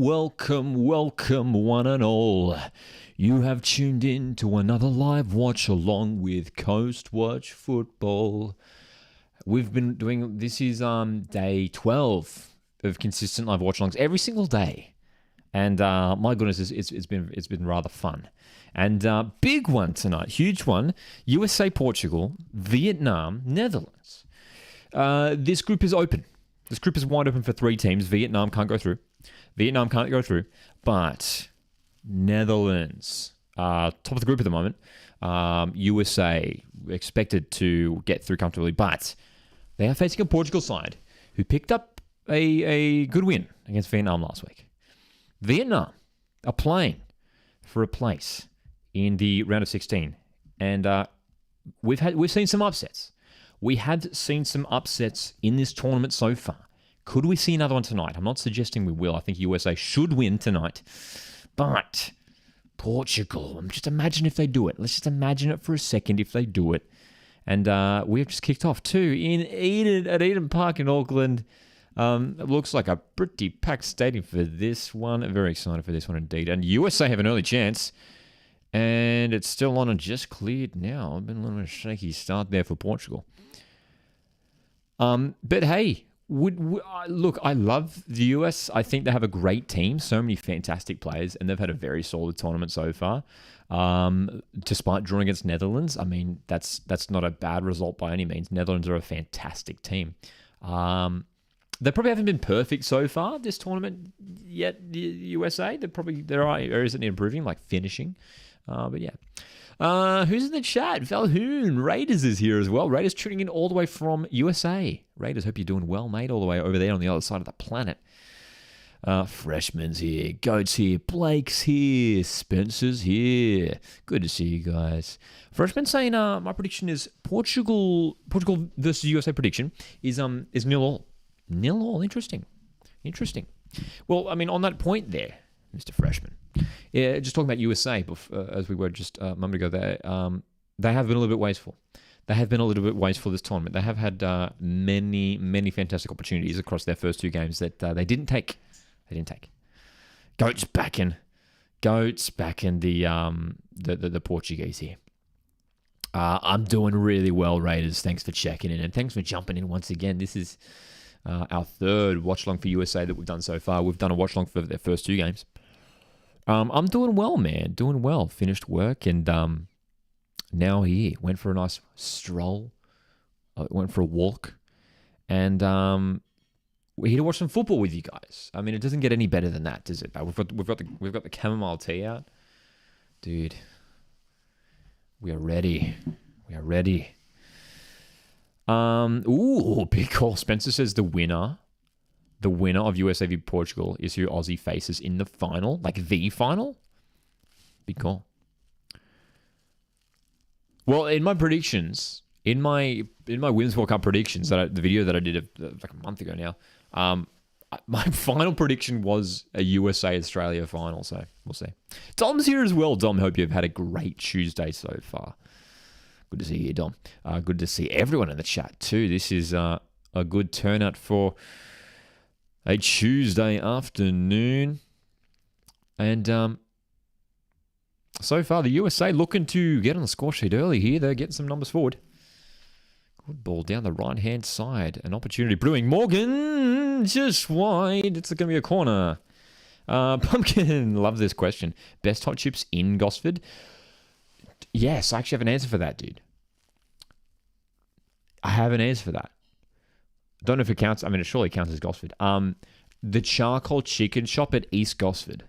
welcome, one and all. You have tuned in to another live watch along with Coast Watch Football. We've been doing, this is day 12 of consistent live watch alongs every single day. And my goodness, it's been rather fun. And big one tonight, huge one, USA, Portugal, Vietnam, Netherlands. This group is open. This group is wide open for three teams. Vietnam can't go through. But Netherlands, top of the group at the moment. USA expected to get through comfortably, but they are facing a Portugal side who picked up a good win against Vietnam last week. Vietnam are playing for a place in the round of 16, and we've seen some upsets. We have seen some upsets in this tournament so far. Could we see another one tonight? I'm not suggesting we will. I think USA should win tonight. But Portugal, just imagine if they do it. Let's just imagine it for a second if they do it. And we have just kicked off too at Eden Park in Auckland. It looks like a pretty packed stadium for this one. I'm very excited for this one indeed. And USA have an early chance. And it's still on and just cleared now. I've been a little bit shaky start there for Portugal. But hey, look, I love the US. I think they have a great team, so many fantastic players, and they've had a very solid tournament so far. Despite drawing against Netherlands, I mean, that's not a bad result by any means. Netherlands are a fantastic team. They probably haven't been perfect so far this tournament yet. The USA, there are areas that need improving, like finishing. But yeah. Who's in the chat? Valhoon. Raiders is here as well. Raiders tuning in all the way from USA. Raiders, hope you're doing well, mate, all the way over there on the other side of the planet. Freshman's here. Goat's here. Blake's here. Spencer's here. Good to see you guys. Freshman saying my prediction is Portugal versus USA prediction is 0-0. 0-0. Interesting. Well, I mean, on that point there, Mr. Freshman. Yeah, just talking about USA, as we were just a moment ago there, they have been a little bit wasteful. They have been a little bit wasteful this tournament. They have had many fantastic opportunities across their first two games that they didn't take. Goats backing the Portuguese here. I'm doing really well, Raiders. Thanks for checking in, and thanks for jumping in once again. This is our third watch along for USA that we've done so far. We've done a watch along for their first two games. I'm doing well, man. Doing well. Finished work and now here. Went for a nice stroll. Went for a walk. And we're here to watch some football with you guys. I mean, it doesn't get any better than that, does it? We've got the chamomile tea out. Dude, we are ready. Ooh, big call. Spencer says the winner of USA v Portugal is who Aussie faces in the final, like the final. Big call. Well, in my predictions, in my Women's World Cup predictions, the video that I did like a month ago now, my final prediction was a USA Australia final. So we'll see. Dom's here as well. Dom, hope you've had a great Tuesday so far. Good to see you, Dom. Good to see everyone in the chat too. This is a good turnout for a Tuesday afternoon. And so far, the USA looking to get on the score sheet early here. They're getting some numbers forward. Good ball down the right-hand side. An opportunity brewing. Morgan, just wide. It's going to be a corner. Pumpkin, love this question. Best hot chips in Gosford? Yes, I actually have an answer for that, dude. I have an answer for that. Don't know if it counts. I mean, it surely counts as Gosford. The charcoal chicken shop at East Gosford.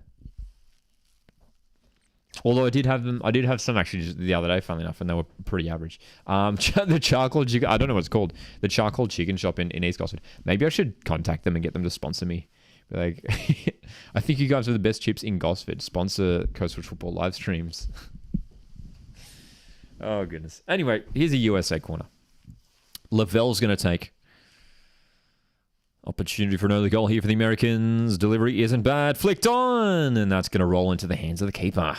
Although I did have some actually just the other day, funnily enough, and they were pretty average. The charcoal chicken, I don't know what it's called. The charcoal chicken shop in East Gosford. Maybe I should contact them and get them to sponsor me. Like, I think you guys are the best chips in Gosford. Sponsor Coastal Football live streams. Oh, goodness. Anyway, here's a USA corner. Lavelle's going to take. Opportunity for an early goal here for the Americans. Delivery isn't bad. Flicked on! And that's going to roll into the hands of the keeper.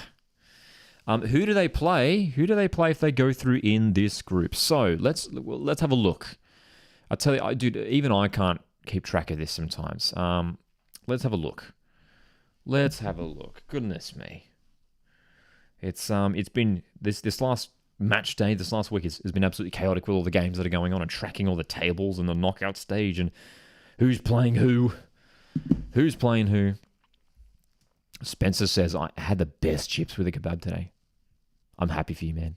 Who do they play? Who do they play if they go through in this group? So, let's have a look. I tell you, dude, even I can't keep track of this sometimes. Let's have a look. Let's have a look. Goodness me. It's been this last match day, this last week has been absolutely chaotic with all the games that are going on and tracking all the tables and the knockout stage and who's playing who. Spencer says, I had the best chips with a kebab today. I'm happy for you, man.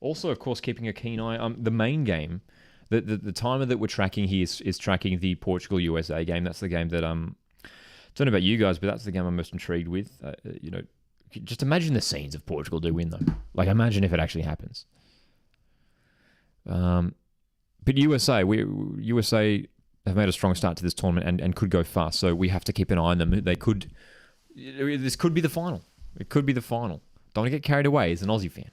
Also, of course, keeping a keen eye. The main game, the timer that we're tracking here is tracking the Portugal USA game. That's the game that don't know about you guys, but that's the game I'm most intrigued with. Just imagine the scenes if Portugal do win, though. Like, imagine if it actually happens. But USA have made a strong start to this tournament and could go fast, so we have to keep an eye on them. This could be the final. It could be the final. Don't want to get carried away as an Aussie fan.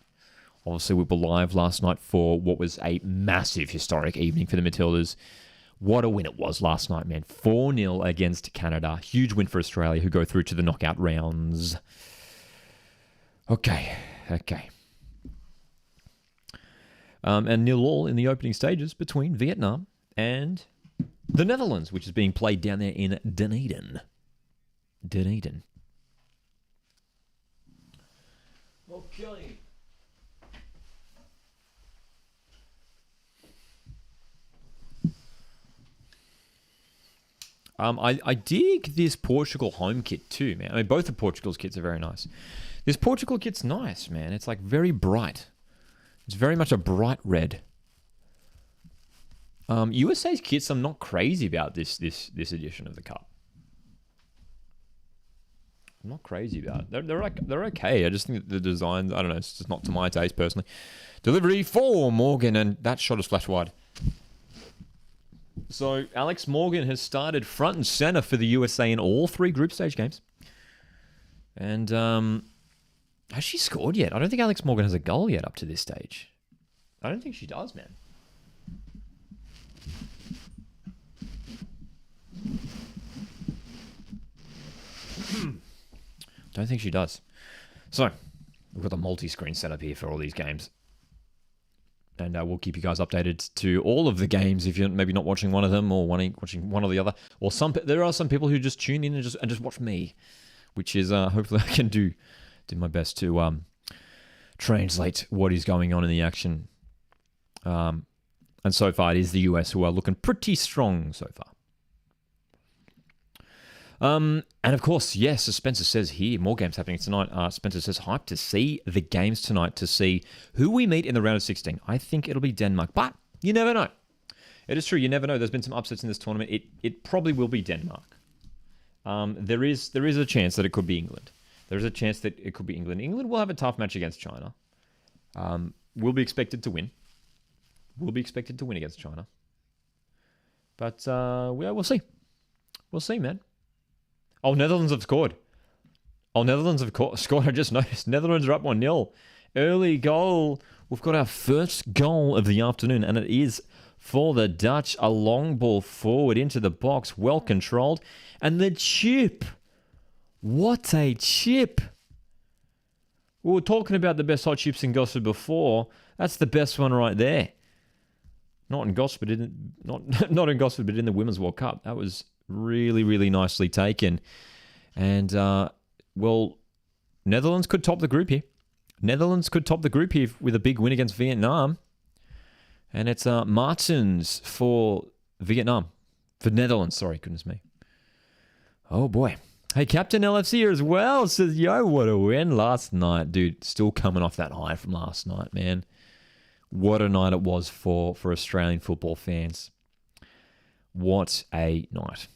Obviously, we were live last night for what was a massive historic evening for the Matildas. What a win it was last night, man. 4-0 against Canada. Huge win for Australia, who go through to the knockout rounds. Okay. And 0-0 in the opening stages between Vietnam and the Netherlands, which is being played down there in Dunedin. Okay. I dig this Portugal home kit too, man. I mean, both of Portugal's kits are very nice. This Portugal kit's nice, man. It's like very bright. It's very much a bright red. USA's kits, I'm not crazy about this edition of the Cup. I'm not crazy about it. They're okay. I just think that the designs, I don't know, it's just not to my taste personally. Delivery for Morgan, and that shot is flash wide. So Alex Morgan has started front and center for the USA in all 3 group stage games. And has she scored yet? I don't think Alex Morgan has a goal yet up to this stage. I don't think she does, man. Don't think she does. So, we've got the multi-screen setup here for all these games. And we'll keep you guys updated to all of the games if you're maybe not watching one of them or watching one or the other. Or there are some people who just tune in and just watch me, which is hopefully I can do my best to translate what is going on in the action. And so far it is the US who are looking pretty strong so far. And of course, yes, as Spencer says here, more games happening tonight. Spencer says, hyped to see the games tonight to see who we meet in the round of 16. I think it'll be Denmark, but you never know. It is true, you never know. There's been some upsets in this tournament. It probably will be Denmark. There is a chance that it could be England. There is a chance that it could be England. England will have a tough match against China. Will be expected to win. Will be expected to win against China. But we'll see. We'll see, man. Oh, Netherlands have scored. Scored. I just noticed. Netherlands are up 1-0. Early goal. We've got our first goal of the afternoon, and it is for the Dutch. A long ball forward into the box. Well controlled. And the chip. What a chip. We were talking about the best hot chips in Gosford before. That's the best one right there. Not in Gosford, not in Gosford, but in the Women's World Cup. That was really, really nicely taken. And, Netherlands could top the group here. With a big win against Vietnam. And it's Martins for Vietnam. For Netherlands, sorry, goodness me. Oh, boy. Hey, Captain LFC here as well. Says, yo, what a win last night. Dude, still coming off that high from last night, man. What a night it was for Australian football fans. What a night.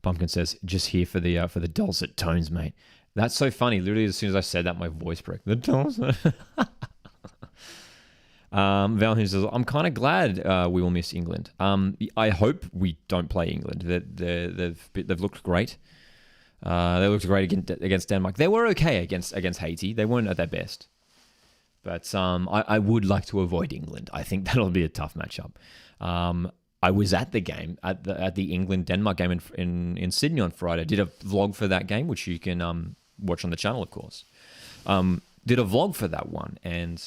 Pumpkin says, just here for the dulcet tones, mate. That's so funny. Literally, as soon as I said that, my voice broke. The dulcet. Valhoon says, I'm kind of glad we will miss England. I hope we don't play England. They've looked great. They looked great against Denmark. They were okay against Haiti. They weren't at their best. But I would like to avoid England. I think that'll be a tough matchup. I was at the game, at the England-Denmark game in Sydney on Friday. I did a vlog for that game, which you can watch on the channel, of course. did a vlog for that one, and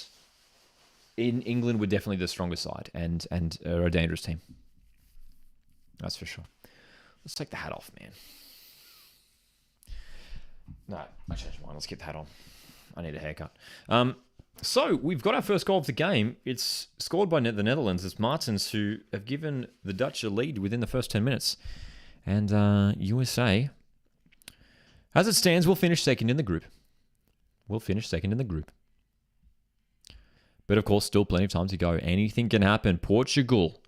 in England we're definitely the stronger side and are a dangerous team. That's for sure. Let's take the hat off, man. No, I changed mine. Let's keep the hat on. I need a haircut. So we've got our first goal of the game. It's scored by the Netherlands. It's Martens who have given the Dutch a lead within the first 10 minutes. And USA, as it stands, will finish second in the group. But of course, still plenty of time to go. Anything can happen. Portugal.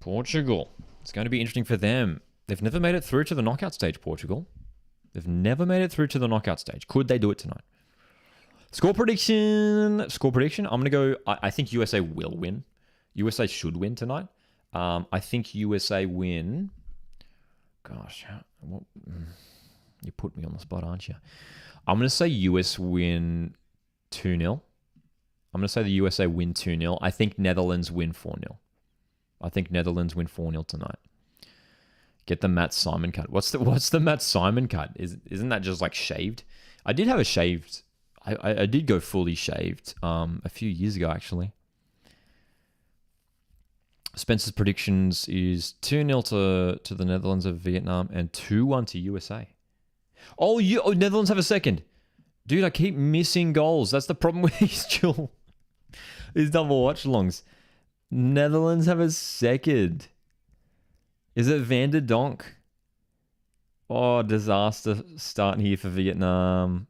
It's going to be interesting for them. They've never made it through to the knockout stage, Portugal. They've never made it through to the knockout stage. Could they do it tonight? Score prediction. I'm going to go... I think USA will win. USA should win tonight. I think USA win... Gosh, you put me on the spot, aren't you? I'm going to say US win 2-0. I'm going to say the USA win 2-0. I think Netherlands win 4-0. I think Netherlands win 4-0 tonight. Get the Matt Simon cut. What's the Matt Simon cut? Isn't that just like shaved? I did have a shaved... I did go fully shaved a few years ago, actually. Spencer's predictions is 2-0 to the Netherlands of Vietnam and 2-1 to USA. Oh, Netherlands have a second. Dude, I keep missing goals. That's the problem with these double watchalongs. Netherlands have a second. Is it Van der Donk? Oh, disaster start here for Vietnam.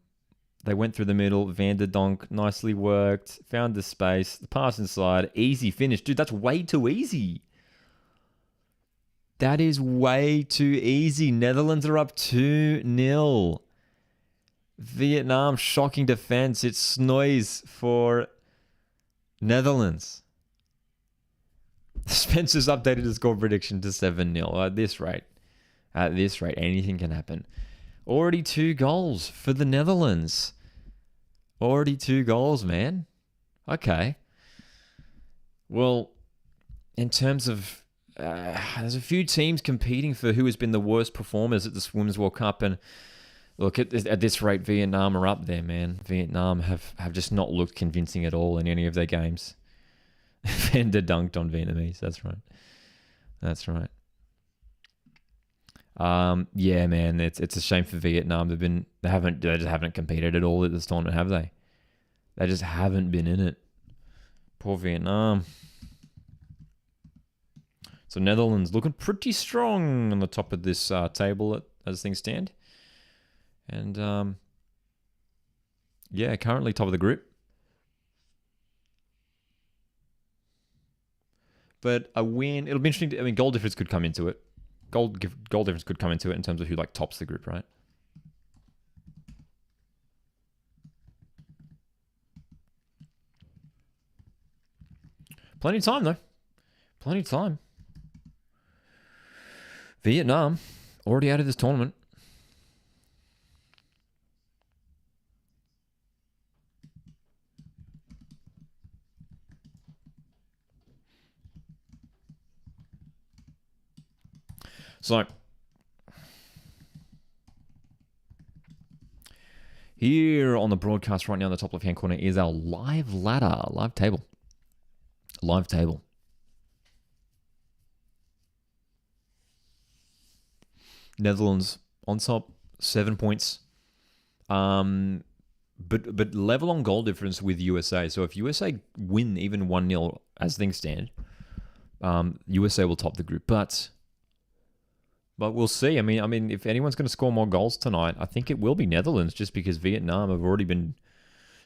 They went through the middle. Van der Donk nicely worked. Found the space. The pass inside. Easy finish. Dude, that's way too easy. That is way too easy. Netherlands are up 2-0. Vietnam, shocking defense. It's Snoys for Netherlands. Spencer's updated his score prediction to 7-0. At this rate, anything can happen. Already 2 goals for the Netherlands. Already 2 goals, man. Okay. Well, in terms of... there's a few teams competing for who has been the worst performers at this Women's World Cup. And look, at this rate, Vietnam are up there, man. Vietnam have just not looked convincing at all in any of their games. Fender dunked on Vietnamese. That's right. Yeah, man, it's a shame for Vietnam. They just haven't competed at all at this tournament, have they? They just haven't been in it. Poor Vietnam. So Netherlands looking pretty strong on the top of this table as things stand. And yeah, currently top of the group. But a win, it'll be interesting. I mean, goal difference could come into it. Goal difference could come into it in terms of who tops the group, right? Plenty of time though. Plenty of time. Vietnam already out of this tournament. So, here on the broadcast right now in the top left-hand corner is our live ladder, live table. Netherlands on top, 7 points. But level on goal difference with USA. So if USA win even 1-0 as things stand, USA will top the group. But we'll see. I mean, if anyone's going to score more goals tonight, I think it will be Netherlands, just because Vietnam have already been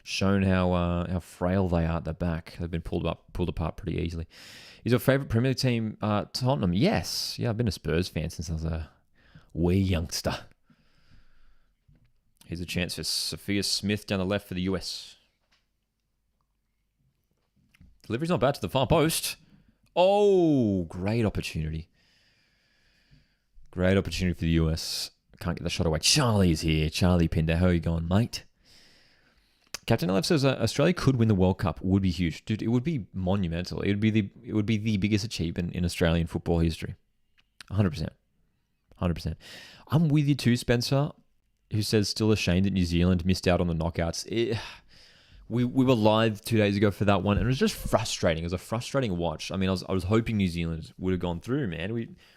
shown how frail they are at the back. They've been pulled apart pretty easily. Is your favourite Premier League team Tottenham? Yes. Yeah, I've been a Spurs fan since I was a wee youngster. Here's a chance for Sophia Smith down the left for the US. Delivery's not bad to the far post. Oh, great opportunity. Great opportunity for the US. Can't get the shot away. Charlie's here. Charlie Pinder, how are you going, mate? Captain LF says Australia could win the World Cup. Would be huge, dude. It would be monumental. It would be the biggest achievement in Australian football history. 100%. 100%. I'm with you too, Spencer, who says still ashamed that New Zealand missed out on the knockouts. we were live 2 days ago for that one, and it was just frustrating. It was a frustrating watch. I mean, I was hoping New Zealand would have gone through, man.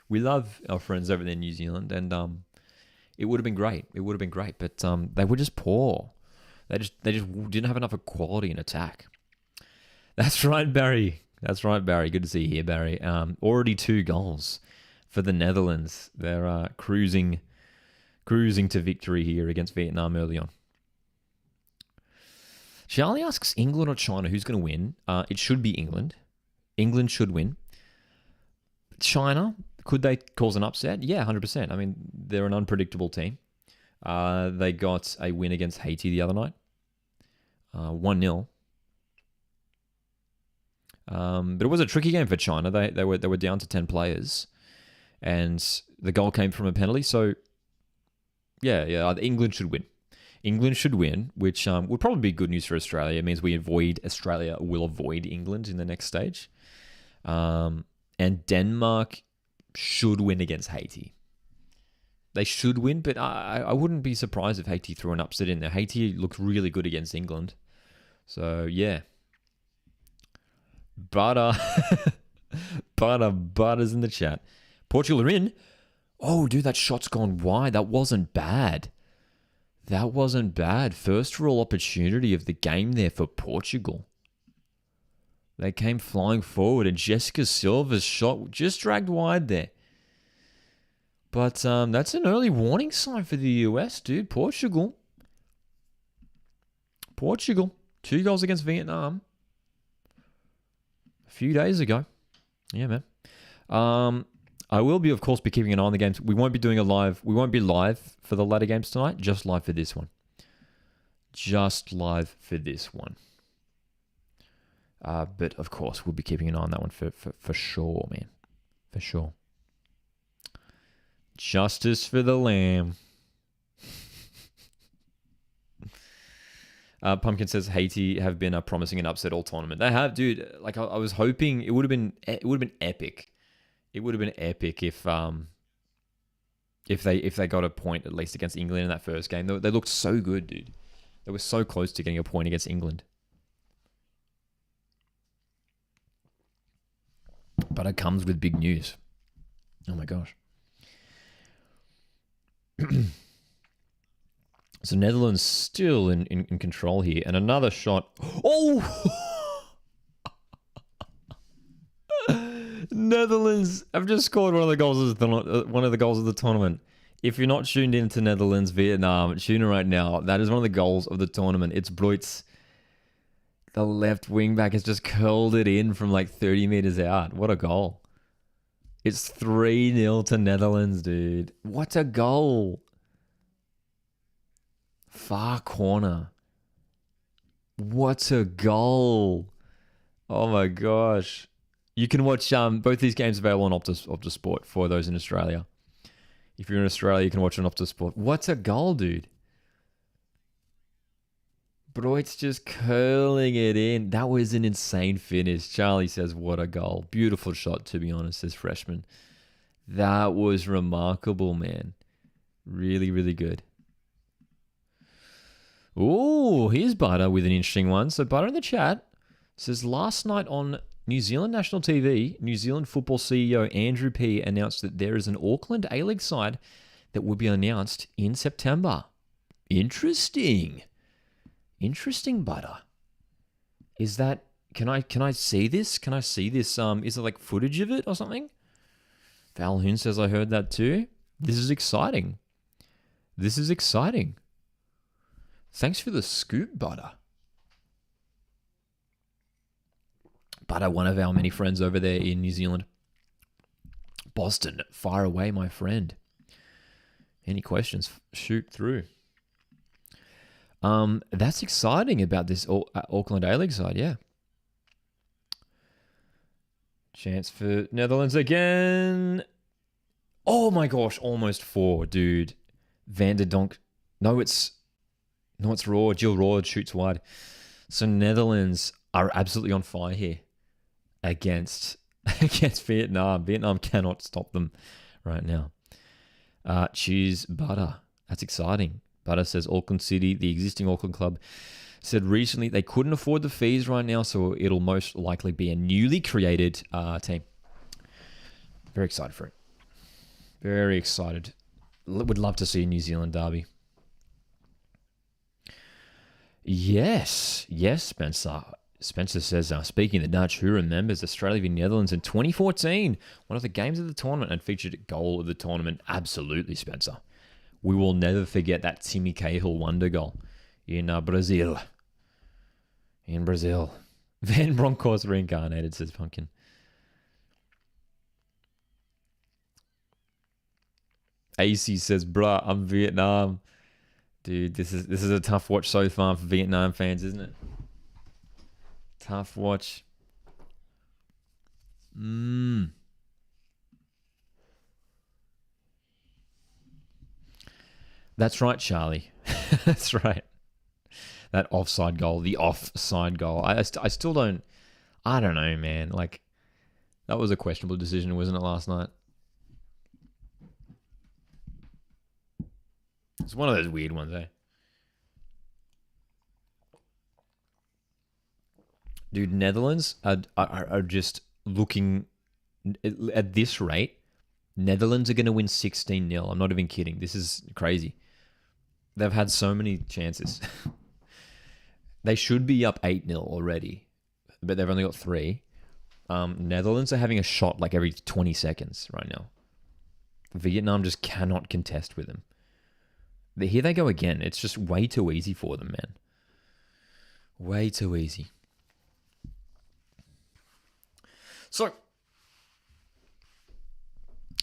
We love our friends over there in New Zealand, and it would have been great. It would have been great, but they were just poor. They just didn't have enough quality in attack. That's right, Barry. That's right, Barry. Good to see you here, Barry. Already 2 goals for the Netherlands. They're cruising to victory here against Vietnam early on. Charlie asks, England or China, who's going to win? It should be England. England should win. China, could they cause an upset? Yeah, 100%. I mean, they're an unpredictable team. They got a win against Haiti the other night. 1-0. But it was a tricky game for China. They were down to 10 players. And the goal came from a penalty. So, yeah, England should win. England should win, which would probably be good news for Australia. It means Australia will avoid England in the next stage. And Denmark should win against Haiti. They should win, but I wouldn't be surprised if Haiti threw an upset in there. Haiti looked really good against England. So, yeah. Butter's in the chat. Portugal are in. Oh, dude, that shot's gone wide. That wasn't bad. First real opportunity of the game there for Portugal. They came flying forward, and Jessica Silva's shot just dragged wide there. But that's an early warning sign for the US, dude. Portugal. 2 goals against Vietnam. A few days ago. Yeah, man. I will be, of course, keeping an eye on the games. We won't be doing we won't be live for the latter games tonight. Just live for this one. But, of course, we'll be keeping an eye on that one for sure, man. For sure. Justice for the lamb. Pumpkin says Haiti have been promising an upset all tournament. They have, dude. Like I was hoping it would have been epic. It would have been epic if they got a point at least against England in that first game. They looked so good, dude. They were so close to getting a point against England. But it comes with big news. Oh my gosh. So Netherlands still in control here. And another shot. Oh! Netherlands have just scored one of the goals of the tournament. If you're not tuned into Netherlands, Vietnam, tune in right now. That is one of the goals of the tournament. It's Bruits. The left wing back has just curled it in from like 30 meters out. What a goal. It's 3-0 to Netherlands, dude. What a goal. Far corner. What a goal. Oh my gosh. You can watch both these games available on Optus Sport for those in Australia. If you're in Australia, you can watch on Optus Sport. What a goal, dude. Bro, it's just curling it in. That was an insane finish. Charlie says, what a goal. Beautiful shot, to be honest, says Freshman. That was remarkable, man. Really, really good. Oh, here's Butter with an interesting one. So Butter in the chat says, last night on New Zealand national TV, New Zealand football CEO Andrew P announced that there is an Auckland A-League side that will be announced in September. Interesting. Interesting, Butter. Is that... Can I see this? Can I see this? Is it like footage of it or something? Val Hoon says I heard that too. This is exciting. This is exciting. Thanks for the scoop, Butter. Butter, one of our many friends over there in New Zealand. Boston, far away, my friend. Any questions? Shoot through. That's exciting about this Auckland A-League side, yeah. Chance for Netherlands again. Oh my gosh, almost 4, dude. Van der Donk. No, it's Raw. Jill Raw shoots wide. So Netherlands are absolutely on fire here against Vietnam. Vietnam cannot stop them right now. Choose Butter. That's exciting. Butter says Auckland City, the existing Auckland club, Said recently they couldn't afford the fees right now, so it'll most likely be a newly created team. Very excited for it. Very excited. Would love to see a New Zealand derby. Yes, Spencer. Spencer says, speaking of the Dutch, who remembers Australia v Netherlands in 2014? One of the games of the tournament and featured a goal of the tournament. Absolutely, Spencer. We will never forget that Timmy Cahill wonder goal in Brazil. In Brazil. Van Bronckhorst reincarnated, says Pumpkin. AC says, bruh, I'm Vietnam. Dude, this is a tough watch so far for Vietnam fans, isn't it? Tough watch. That's right, Charlie. That's right. That offside goal, the offside goal. I still don't. I don't know, man. Like, that was a questionable decision, wasn't it, last night? It's one of those weird ones, eh? Dude, Netherlands are just looking at this rate. Netherlands are going to win 16-0. I'm not even kidding. This is crazy. They've had so many chances. They should be up 8-0 already, but they've only got 3. Netherlands are having a shot like every 20 seconds right now. Vietnam just cannot contest with them. Here they go again. It's just way too easy for them, man. Way too easy. So,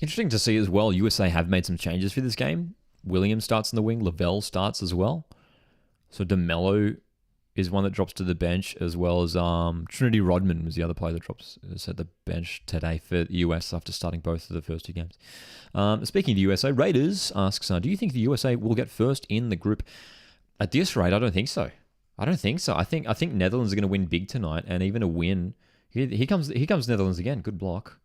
interesting to see as well, USA have made some changes for this game. Williams starts in the wing. Lavelle starts as well. So DeMello is one that drops to the bench, as well as Trinity Rodman was the other player that drops at the bench today for the US after starting both of the first 2 games. Speaking of the USA, Raiders asks, do you think the USA will get first in the group? At this rate, I don't think so. I think Netherlands are going to win big tonight, and even a win. Here comes Netherlands again. Good block.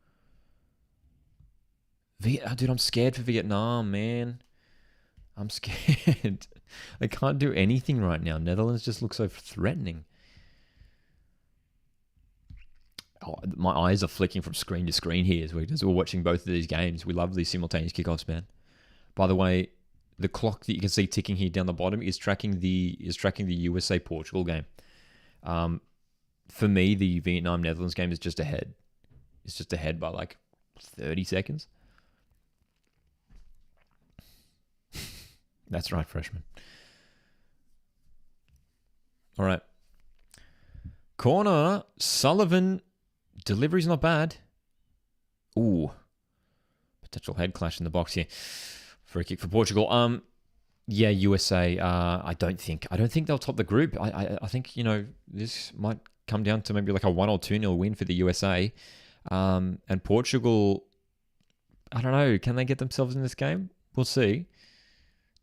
Dude, I'm scared for Vietnam, man. I'm scared. They can't do anything right now. Netherlands just look so threatening. Oh, my eyes are flicking from screen to screen here as we're watching both of these games. We love these simultaneous kickoffs, man. By the way, the clock that you can see ticking here down the bottom is tracking the USA Portugal game. For me, the Vietnam Netherlands game is just ahead. It's just ahead by like 30 seconds. That's right, freshman. All right. Corner, Sullivan. Delivery's not bad. Ooh. Potential head clash in the box here. Free kick for Portugal. Yeah, USA. I don't think they'll top the group. I think, this might come down to maybe like a 1 or 2-0 win for the USA. And Portugal, I don't know. Can they get themselves in this game? We'll see.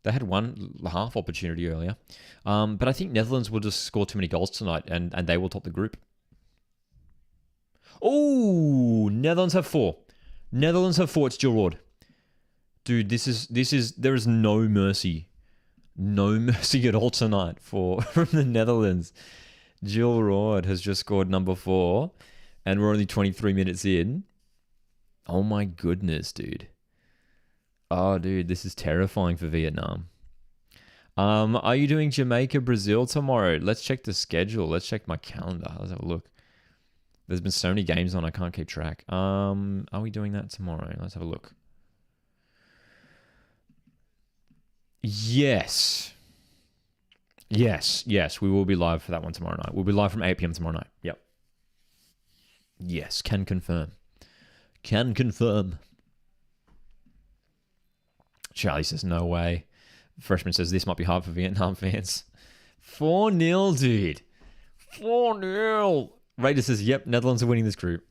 They had one half opportunity earlier. But I think Netherlands will just score too many goals tonight and they will top the group. Oh, Netherlands have 4. It's Giroud. Dude, there is no mercy. No mercy at all tonight from the Netherlands. Giroud has just scored number 4 and we're only 23 minutes in. Oh my goodness, dude. Oh, dude, this is terrifying for Vietnam. Are you doing Jamaica, Brazil tomorrow? Let's check the schedule. Let's check my calendar. Let's have a look. There's been so many games on, I can't keep track. Are we doing that tomorrow? Let's have a look. Yes, we will be live for that one tomorrow night. We'll be live from 8 p.m. tomorrow night. Yep. Yes, can confirm. Charlie says, no way. Freshman says, this might be hard for Vietnam fans. 4-0, dude. 4-0. Raider says, yep, Netherlands are winning this group.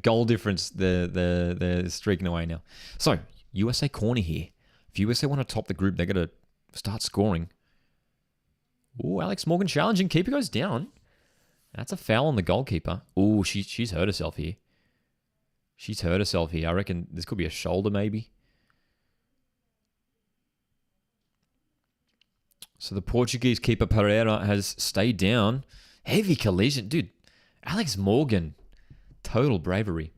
Goal difference, they're streaking away now. So, USA corner here. If USA want to top the group, they're going to start scoring. Ooh, Alex Morgan challenging. Keeper goes down. That's a foul on the goalkeeper. Ooh, she's hurt herself here. I reckon this could be a shoulder maybe. So the Portuguese keeper Pereira has stayed down. Heavy collision. Dude, Alex Morgan. Total bravery.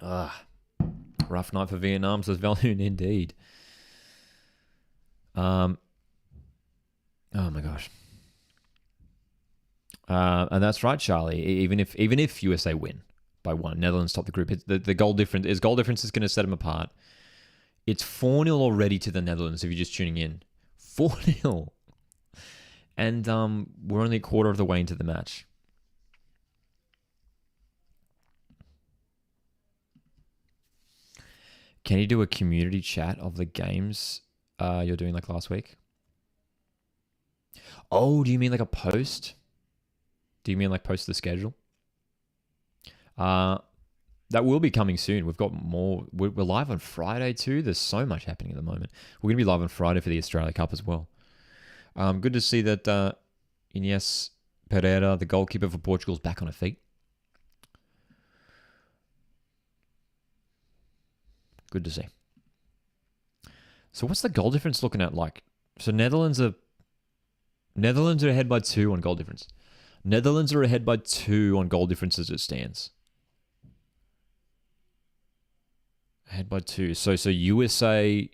Rough night for Vietnam, says Valhoon indeed. Oh my gosh. And that's right, Charlie. Even if USA win by 1, Netherlands top the group. The goal difference is going to set them apart. It's 4-0 already to the Netherlands if you're just tuning in. 4-0. And we're only a quarter of the way into the match. Can you do a community chat of the games you're doing like last week? Oh, do you mean like a post? Do you mean like post the schedule? That will be coming soon. We've got more. We're live on Friday too. There's so much happening at the moment. We're going to be live on Friday for the Australia Cup as well. Good to see that Ines Pereira, the goalkeeper for Portugal, is back on her feet. Good to see. So what's the goal difference looking at like? So Netherlands are ahead by 2 on goal difference. Netherlands are ahead by 2 on goal difference as it stands. Ahead by 2. So USA.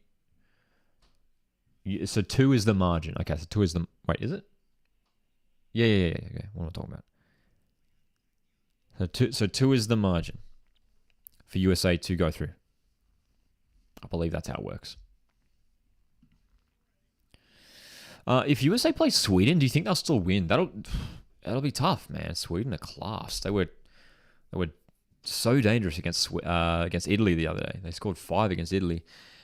So 2 is the margin. Okay, so 2 is the... Wait, is it? Yeah. Okay, what am I talking about? So 2 is the margin for USA to go through. I believe that's how it works. If USA plays Sweden, do you think they'll still win? That'll be tough, man. Sweden are class. They were so dangerous against Italy the other day. They scored 5 against Italy.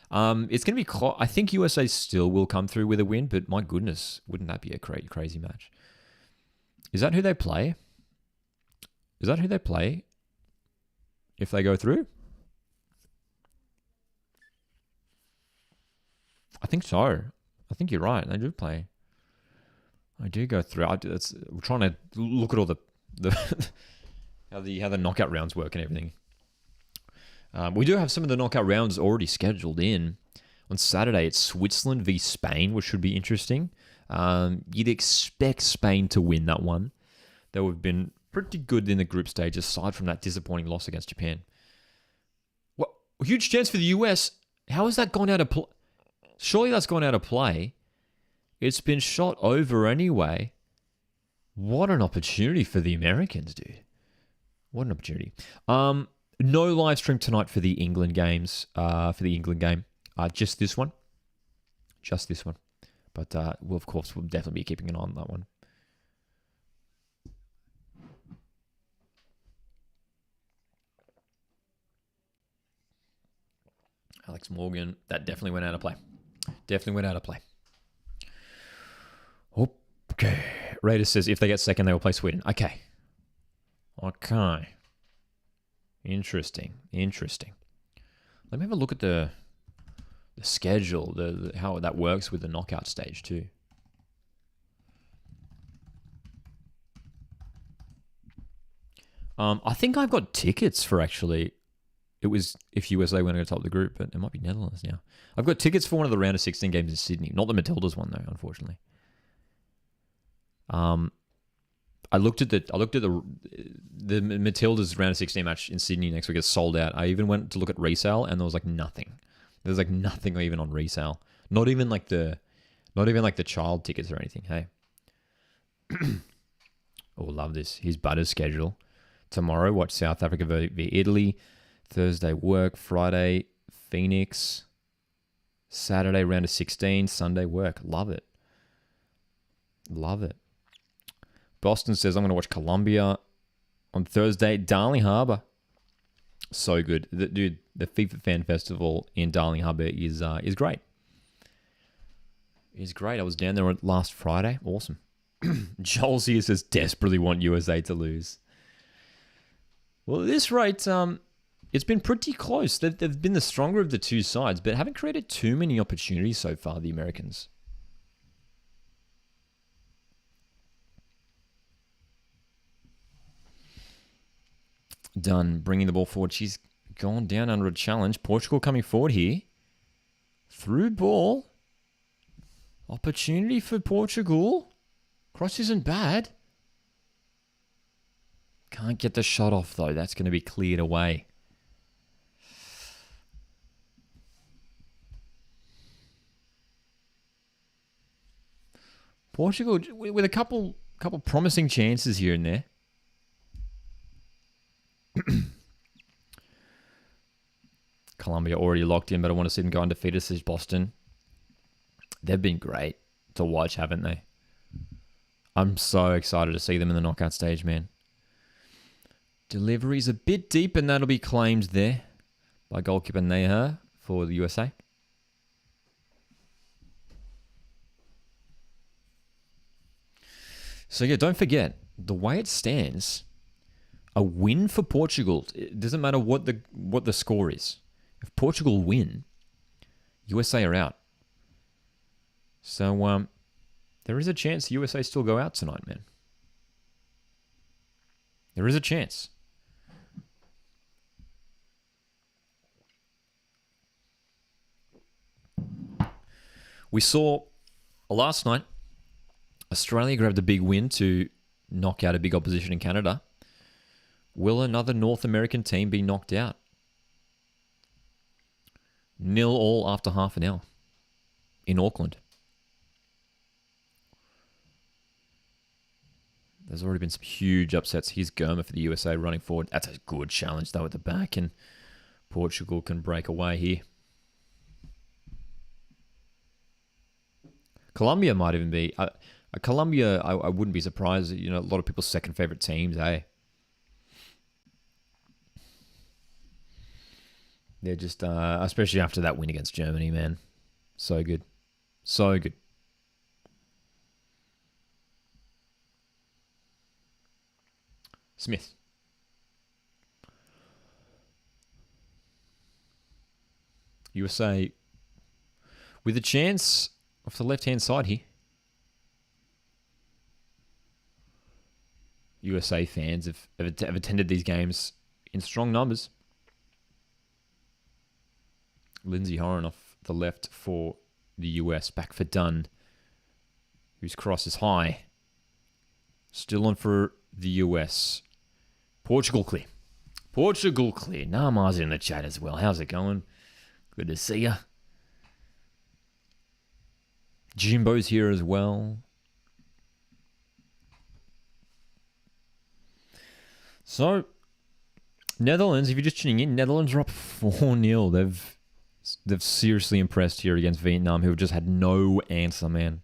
It's going to be close. I think USA still will come through with a win, but my goodness, wouldn't that be a crazy match? Is that who they play? If they go through? I think so. I think you're right. They do play. I do go through. We're trying to look at all the how the knockout rounds work and everything. We do have some of the knockout rounds already scheduled in. On Saturday, it's Switzerland v Spain, which should be interesting. You'd expect Spain to win that one. They would have been pretty good in the group stage, aside from that disappointing loss against Japan. What a huge chance for the US. How has that gone out of play? Surely that's gone out of play. It's been shot over anyway. What an opportunity for the Americans, dude. What an opportunity. No live stream tonight for the England games. For the England game, just this one. But we'll definitely be keeping an eye on that one. Alex Morgan, that definitely went out of play. Okay. Raiders says if they get second, they will play Sweden. Okay. Interesting. Let me have a look at the schedule, how that works with the knockout stage too. I think I've got tickets for actually. It was if USA went to top of the group, but it might be Netherlands now. I've got tickets for one of the round of 16 games in Sydney. Not the Matildas one though, unfortunately. I looked at the Matildas round of 16 match in Sydney next week. It's sold out. I even went to look at resale, and there was like nothing. There's like nothing even on resale. Not even like the child tickets or anything. Hey. Oh, love this. Here's Butter's schedule. Tomorrow, watch South Africa v Italy. Thursday, work. Friday, Phoenix. Saturday, round of 16. Sunday, work. Love it. Boston says, I'm going to watch Colombia on Thursday. Darling Harbour. So good. The FIFA Fan Festival in Darling Harbour is great. It's great. I was down there last Friday. Awesome. Joel's here says, desperately want USA to lose. Well, at this rate, it's been pretty close. They've been the stronger of the two sides, but haven't created too many opportunities so far, the Americans. Done bringing the ball forward. She's gone down under a challenge. Portugal coming forward here. Through ball. Opportunity for Portugal. Cross isn't bad. Can't get the shot off, though. That's going to be cleared away. Portugal with a couple promising chances here and there. Colombia already locked in, but I want to see them go undefeated since Boston. They've been great to watch, haven't they? I'm so excited to see them in the knockout stage, man. Delivery's a bit deep, and that'll be claimed there by goalkeeper Neha for the USA. So yeah, don't forget, the way it stands, a win for Portugal, it doesn't matter what the score is. If Portugal win, USA are out. So there is a chance the USA still go out tonight, man. There is a chance. We saw last night, Australia grabbed a big win to knock out a big opposition in Canada. Will another North American team be knocked out? 0-0 after half an hour in Auckland. There's already been some huge upsets. Here's Germa for the USA running forward. That's a good challenge, though, at the back, and Portugal can break away here. Colombia might even be... Colombia, I wouldn't be surprised. You know, a lot of people's second favorite teams, eh? They're just, especially after that win against Germany, man. So good. So good. Smith. USA with a chance off the left-hand side here. USA fans have attended these games in strong numbers. Lindsay Horan off the left for the US. Back for Dunn, whose cross is high. Still on for the US. Portugal clear. Portugal clear. Nama's in the chat as well. How's it going? Good to see ya. Jimbo's here as well. So, Netherlands, if you're just tuning in, Netherlands are up 4-0. They've seriously impressed here against Vietnam, who have just had no answer, man.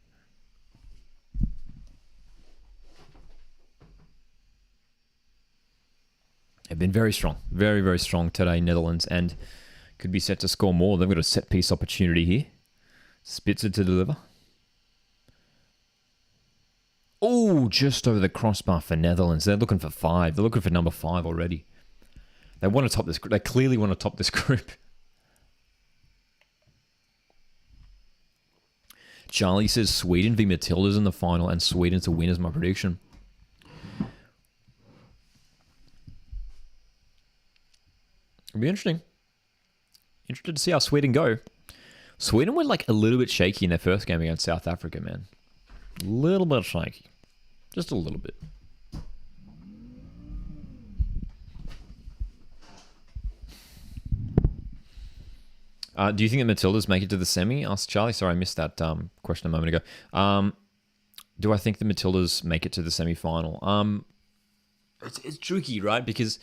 They've been very strong. Very, very strong today, Netherlands, and could be set to score more. They've got a set-piece opportunity here. Spitzer to deliver. Oh, just over the crossbar for Netherlands. They're looking for 5. They're looking for number 5 already. They want to top this. They clearly want to top this group. Charlie says Sweden v Matildas in the final, and Sweden to win is my prediction. It'll be interesting. Interested to see how Sweden go. Sweden were like a little bit shaky in their first game against South Africa, man. A little bit shaky. Just a little bit. Do you think the Matildas make it to the semi? Asked Charlie. Sorry, I missed that question a moment ago. Do I think the Matildas make it to the semi-final? It's tricky, right? Because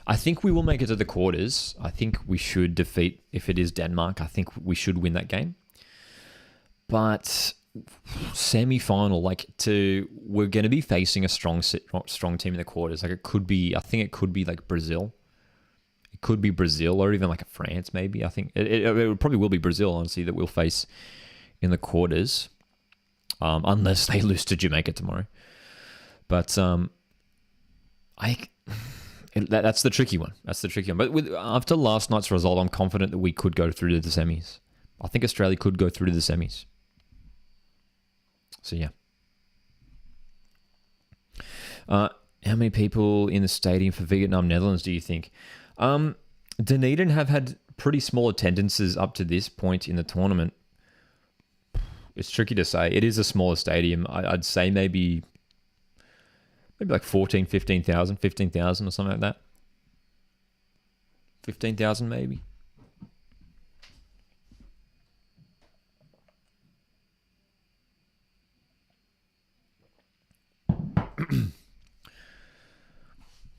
I think we will make it to the quarters. I think we should defeat, if it is Denmark, I think we should win that game. But semi-final, we're going to be facing a strong team in the quarters. Like, it could be, I think it could be like Brazil. It could be Brazil, or even like a France, maybe. I think it probably will be Brazil, honestly, that we'll face in the quarters, unless they lose to Jamaica tomorrow. But that's the tricky one. That's the tricky one. But after last night's result, I'm confident that we could go through to the semis. I think Australia could go through to the semis. So, yeah. How many people in the stadium for Vietnam, Netherlands do you think? Dunedin have had pretty small attendances up to this point in the tournament. It's tricky to say. It is a smaller stadium. I'd say maybe like 14, 15,000 or something like that. 15,000 maybe.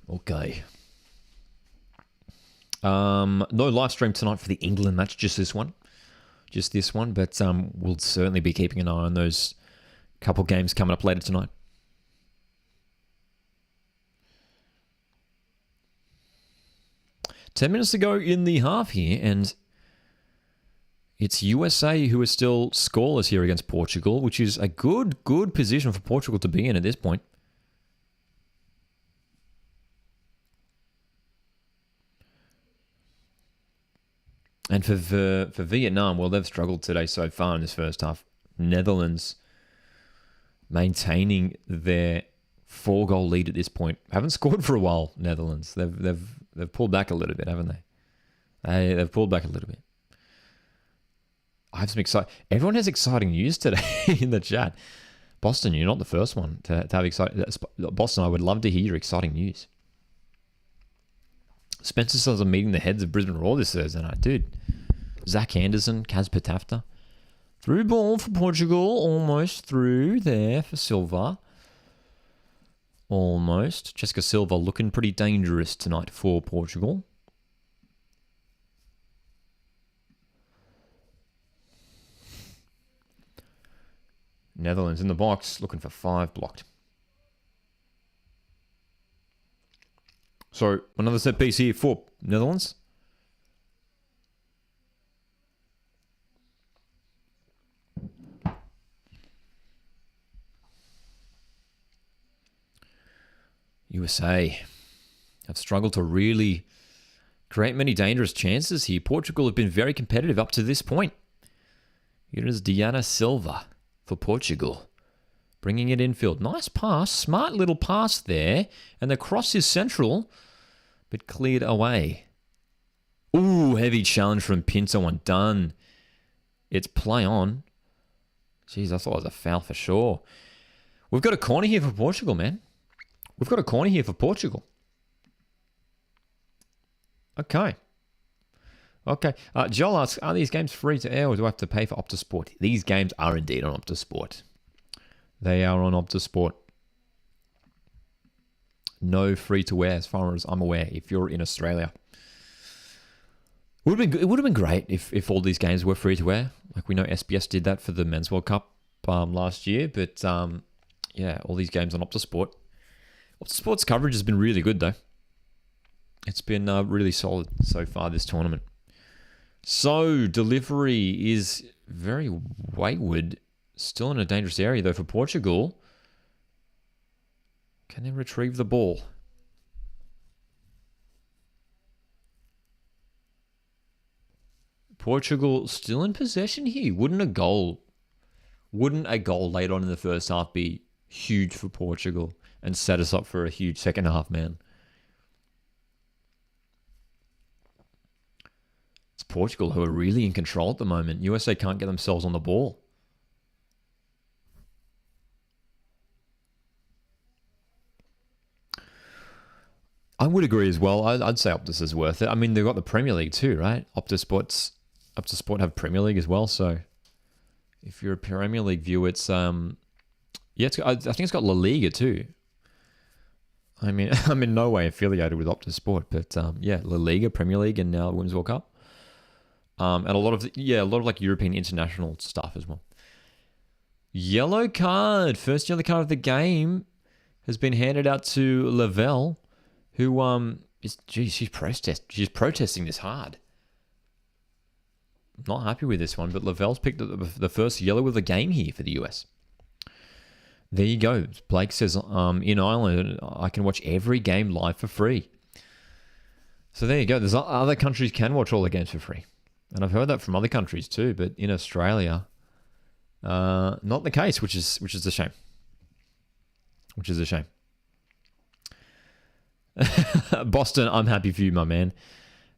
Okay. No live stream tonight for the England match, just this one. But we'll certainly be keeping an eye on those couple games coming up later tonight. Ten minutes to go in the half here, and it's USA who are still scoreless here against Portugal, which is a good position for Portugal to be in at this point. And for Vietnam, well, they've struggled today so far in this first half. Netherlands maintaining their 4-goal lead at this point. Haven't scored for a while, Netherlands. They've pulled back a little bit, haven't they? They've pulled back a little bit. I have some exciting... Everyone has exciting news today in the chat. Boston, you're not the first one to have exciting... Boston, I would love to hear your exciting news. Spencer says I'm meeting the heads of Brisbane Roar this Thursday night. Dude, Zach Anderson, Kaz Patafta. Through ball for Portugal. Almost through there for Silva. Almost. Jessica Silva looking pretty dangerous tonight for Portugal. Netherlands in the box, looking for 5 blocked. So, another set piece here for Netherlands. USA have struggled to really create many dangerous chances here. Portugal have been very competitive up to this point. Here is Diana Silva for Portugal. Bringing it infield. Nice pass. Smart little pass there. And the cross is central, but cleared away. Ooh, heavy challenge from Pinto and done. It's play on. Jeez, I thought it was a foul for sure. We've got a corner here for Portugal, man. We've got a corner here for Portugal. Okay. Joel asks, are these games free to air or do I have to pay for Optus Sport? These games are indeed on Optus Sport. They are on Optus Sport. No free to wear as far as I'm aware if you're in Australia. It would have been great if all these games were free to wear. Like we know SBS did that for the Men's World Cup last year. But yeah, all these games on Optus Sport. Optus Sport's coverage has been really good though. It's been really solid so far this tournament. So delivery is very wayward. Still in a dangerous area though for Portugal. Can they retrieve the ball? Portugal still in possession here. Wouldn't a goal later on in the first half be huge for Portugal and set us up for a huge second half, man? It's Portugal who are really in control at the moment. USA can't get themselves on the ball. I would agree as well. I'd say Optus is worth it. I mean, they've got the Premier League too, right? Optus Sport have Premier League as well. So if you're a Premier League viewer, it's I think it's got La Liga too. I mean, I'm in no way affiliated with Optus Sport, but yeah, La Liga, Premier League, and now Women's World Cup, and a lot of like European international stuff as well. Yellow card, first yellow card of the game, has been handed out to Lavelle, who she's protesting this hard. Not happy with this one, but Lavelle's picked the first yellow of the game here for the US. There you go. Blake says, in Ireland, I can watch every game live for free. So there you go. There's other countries can watch all the games for free. And I've heard that from other countries too, but in Australia, not the case, which is a shame. Which is a shame. Boston, I'm happy for you, my man.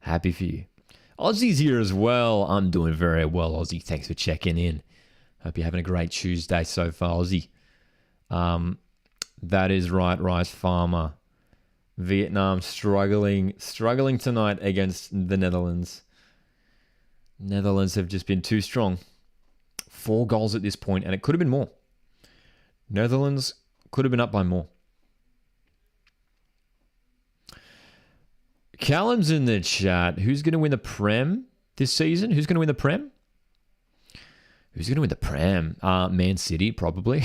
Happy for you. Aussie's here as well. I'm doing very well, Aussie. Thanks for checking in. Hope you're having a great Tuesday so far, Aussie. That is right, Rice Farmer. Vietnam struggling tonight against the Netherlands. Netherlands have just been too strong. 4 goals at this point, and it could have been more. Netherlands could have been up by more. Callum's in the chat. Who's going to win the Prem this season? Who's going to win the Prem? Who's going to win the Prem? Man City, probably.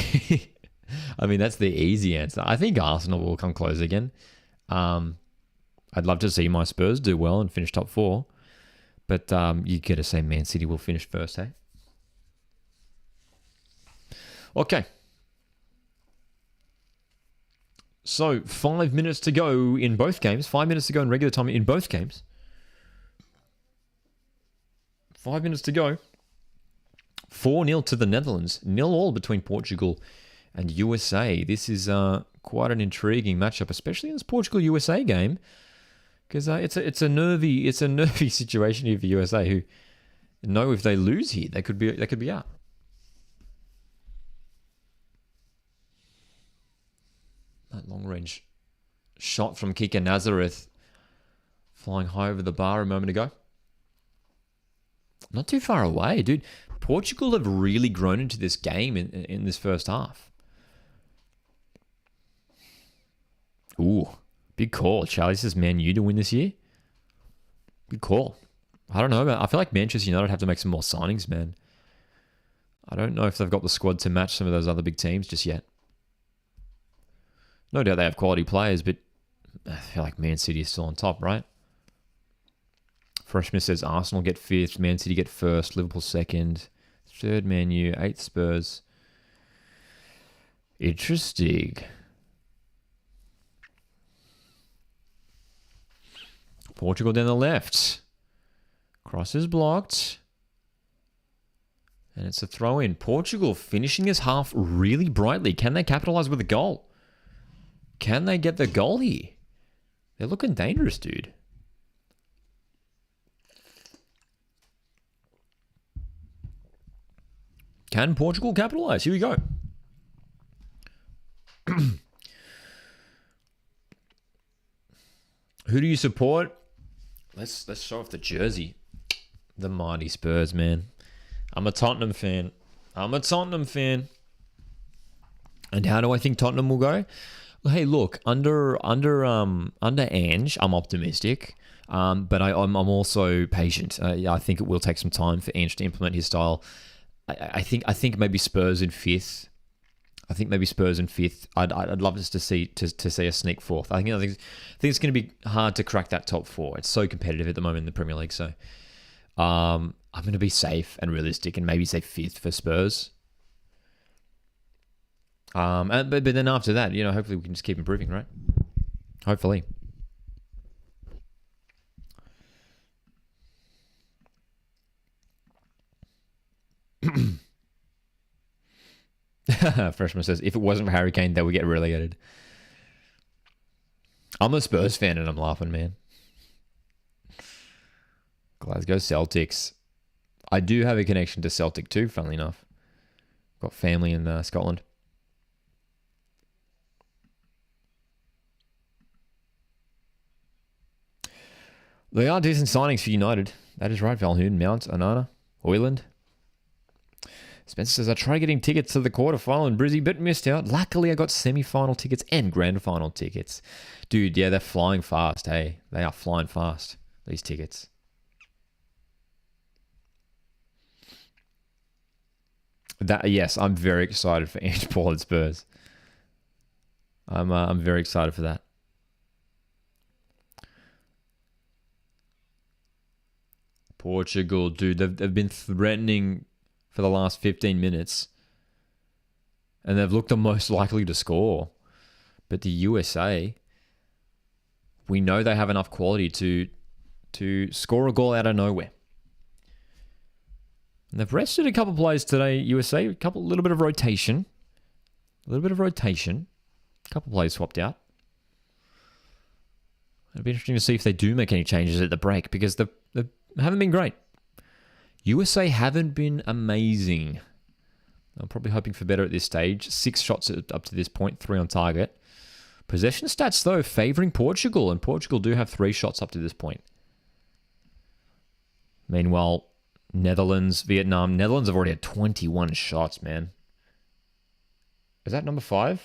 I mean, that's the easy answer. I think Arsenal will come close again. I'd love to see my Spurs do well and finish top 4. But you got to say Man City will finish first, hey? Okay. So, 5 minutes to go in both games. 5 minutes to go in regular time in both games. 5 minutes to go. 4-0 to the Netherlands. 0-all between Portugal and USA. This is quite an intriguing matchup, especially in this Portugal-USA game. Because it's a nervy situation here for USA, who know if they lose here, they could be out. That long-range shot from Kika Nazareth flying high over the bar a moment ago. Not too far away, dude. Portugal have really grown into this game in this first half. Ooh, big call. Charlie says Man U to win this year. Good call. I don't know, man. I feel like Manchester United have to make some more signings, man. I don't know if they've got the squad to match some of those other big teams just yet. No doubt they have quality players, but I feel like Man City is still on top, right? Freshman says Arsenal get 5th, Man City get 1st, Liverpool 2nd, 3rd Man U, 8th Spurs. Interesting. Portugal down the left. Cross is blocked. And it's a throw-in. Portugal finishing this half really brightly. Can they capitalize with a goal? Can they get the goal here? They're looking dangerous, dude. Can Portugal capitalize? Here we go. Who do you support? Let's show off the jersey. The mighty Spurs, man. I'm a Tottenham fan. And how do I think Tottenham will go? Hey, look, under Ange, I'm optimistic, but I'm also patient. I think it will take some time for Ange to implement his style. I think maybe Spurs in 5th. I'd love us to see a sneak 4th. I think it's going to be hard to crack that top 4. It's so competitive at the moment in the Premier League. So I'm going to be safe and realistic and maybe say 5th for Spurs. But then after that, hopefully we can just keep improving, right? Hopefully. Freshman says, if it wasn't for Harry Kane, they would get relegated. I'm a Spurs fan and I'm laughing, man. Glasgow Celtics. I do have a connection to Celtic too, funnily enough. Got family in Scotland. They are decent signings for United. That is right. Valhoon, Mount, Onana, Hoyland. Spencer says, I tried getting tickets to the quarterfinal in Brizzy, but missed out. Luckily, I got semi-final tickets and grand final tickets. Dude, yeah, they're flying fast, hey. They are flying fast, these tickets. Yes, I'm very excited for Ange Paul and Spurs. I'm very excited for that. Portugal, dude, they've been threatening for the last 15 minutes. And they've looked the most likely to score. But the USA, we know they have enough quality to score a goal out of nowhere. And they've rested a couple of players today, USA. A little bit of rotation. A couple of players swapped out. It'll be interesting to see if they do make any changes at the break, because Haven't been great. USA haven't been amazing. I'm probably hoping for better at this stage. 6 shots up to this point, 3 on target. Possession stats, though, favouring Portugal, and Portugal do have 3 shots up to this point. Meanwhile, Netherlands, Vietnam. Netherlands have already had 21 shots, man. Is that number 5?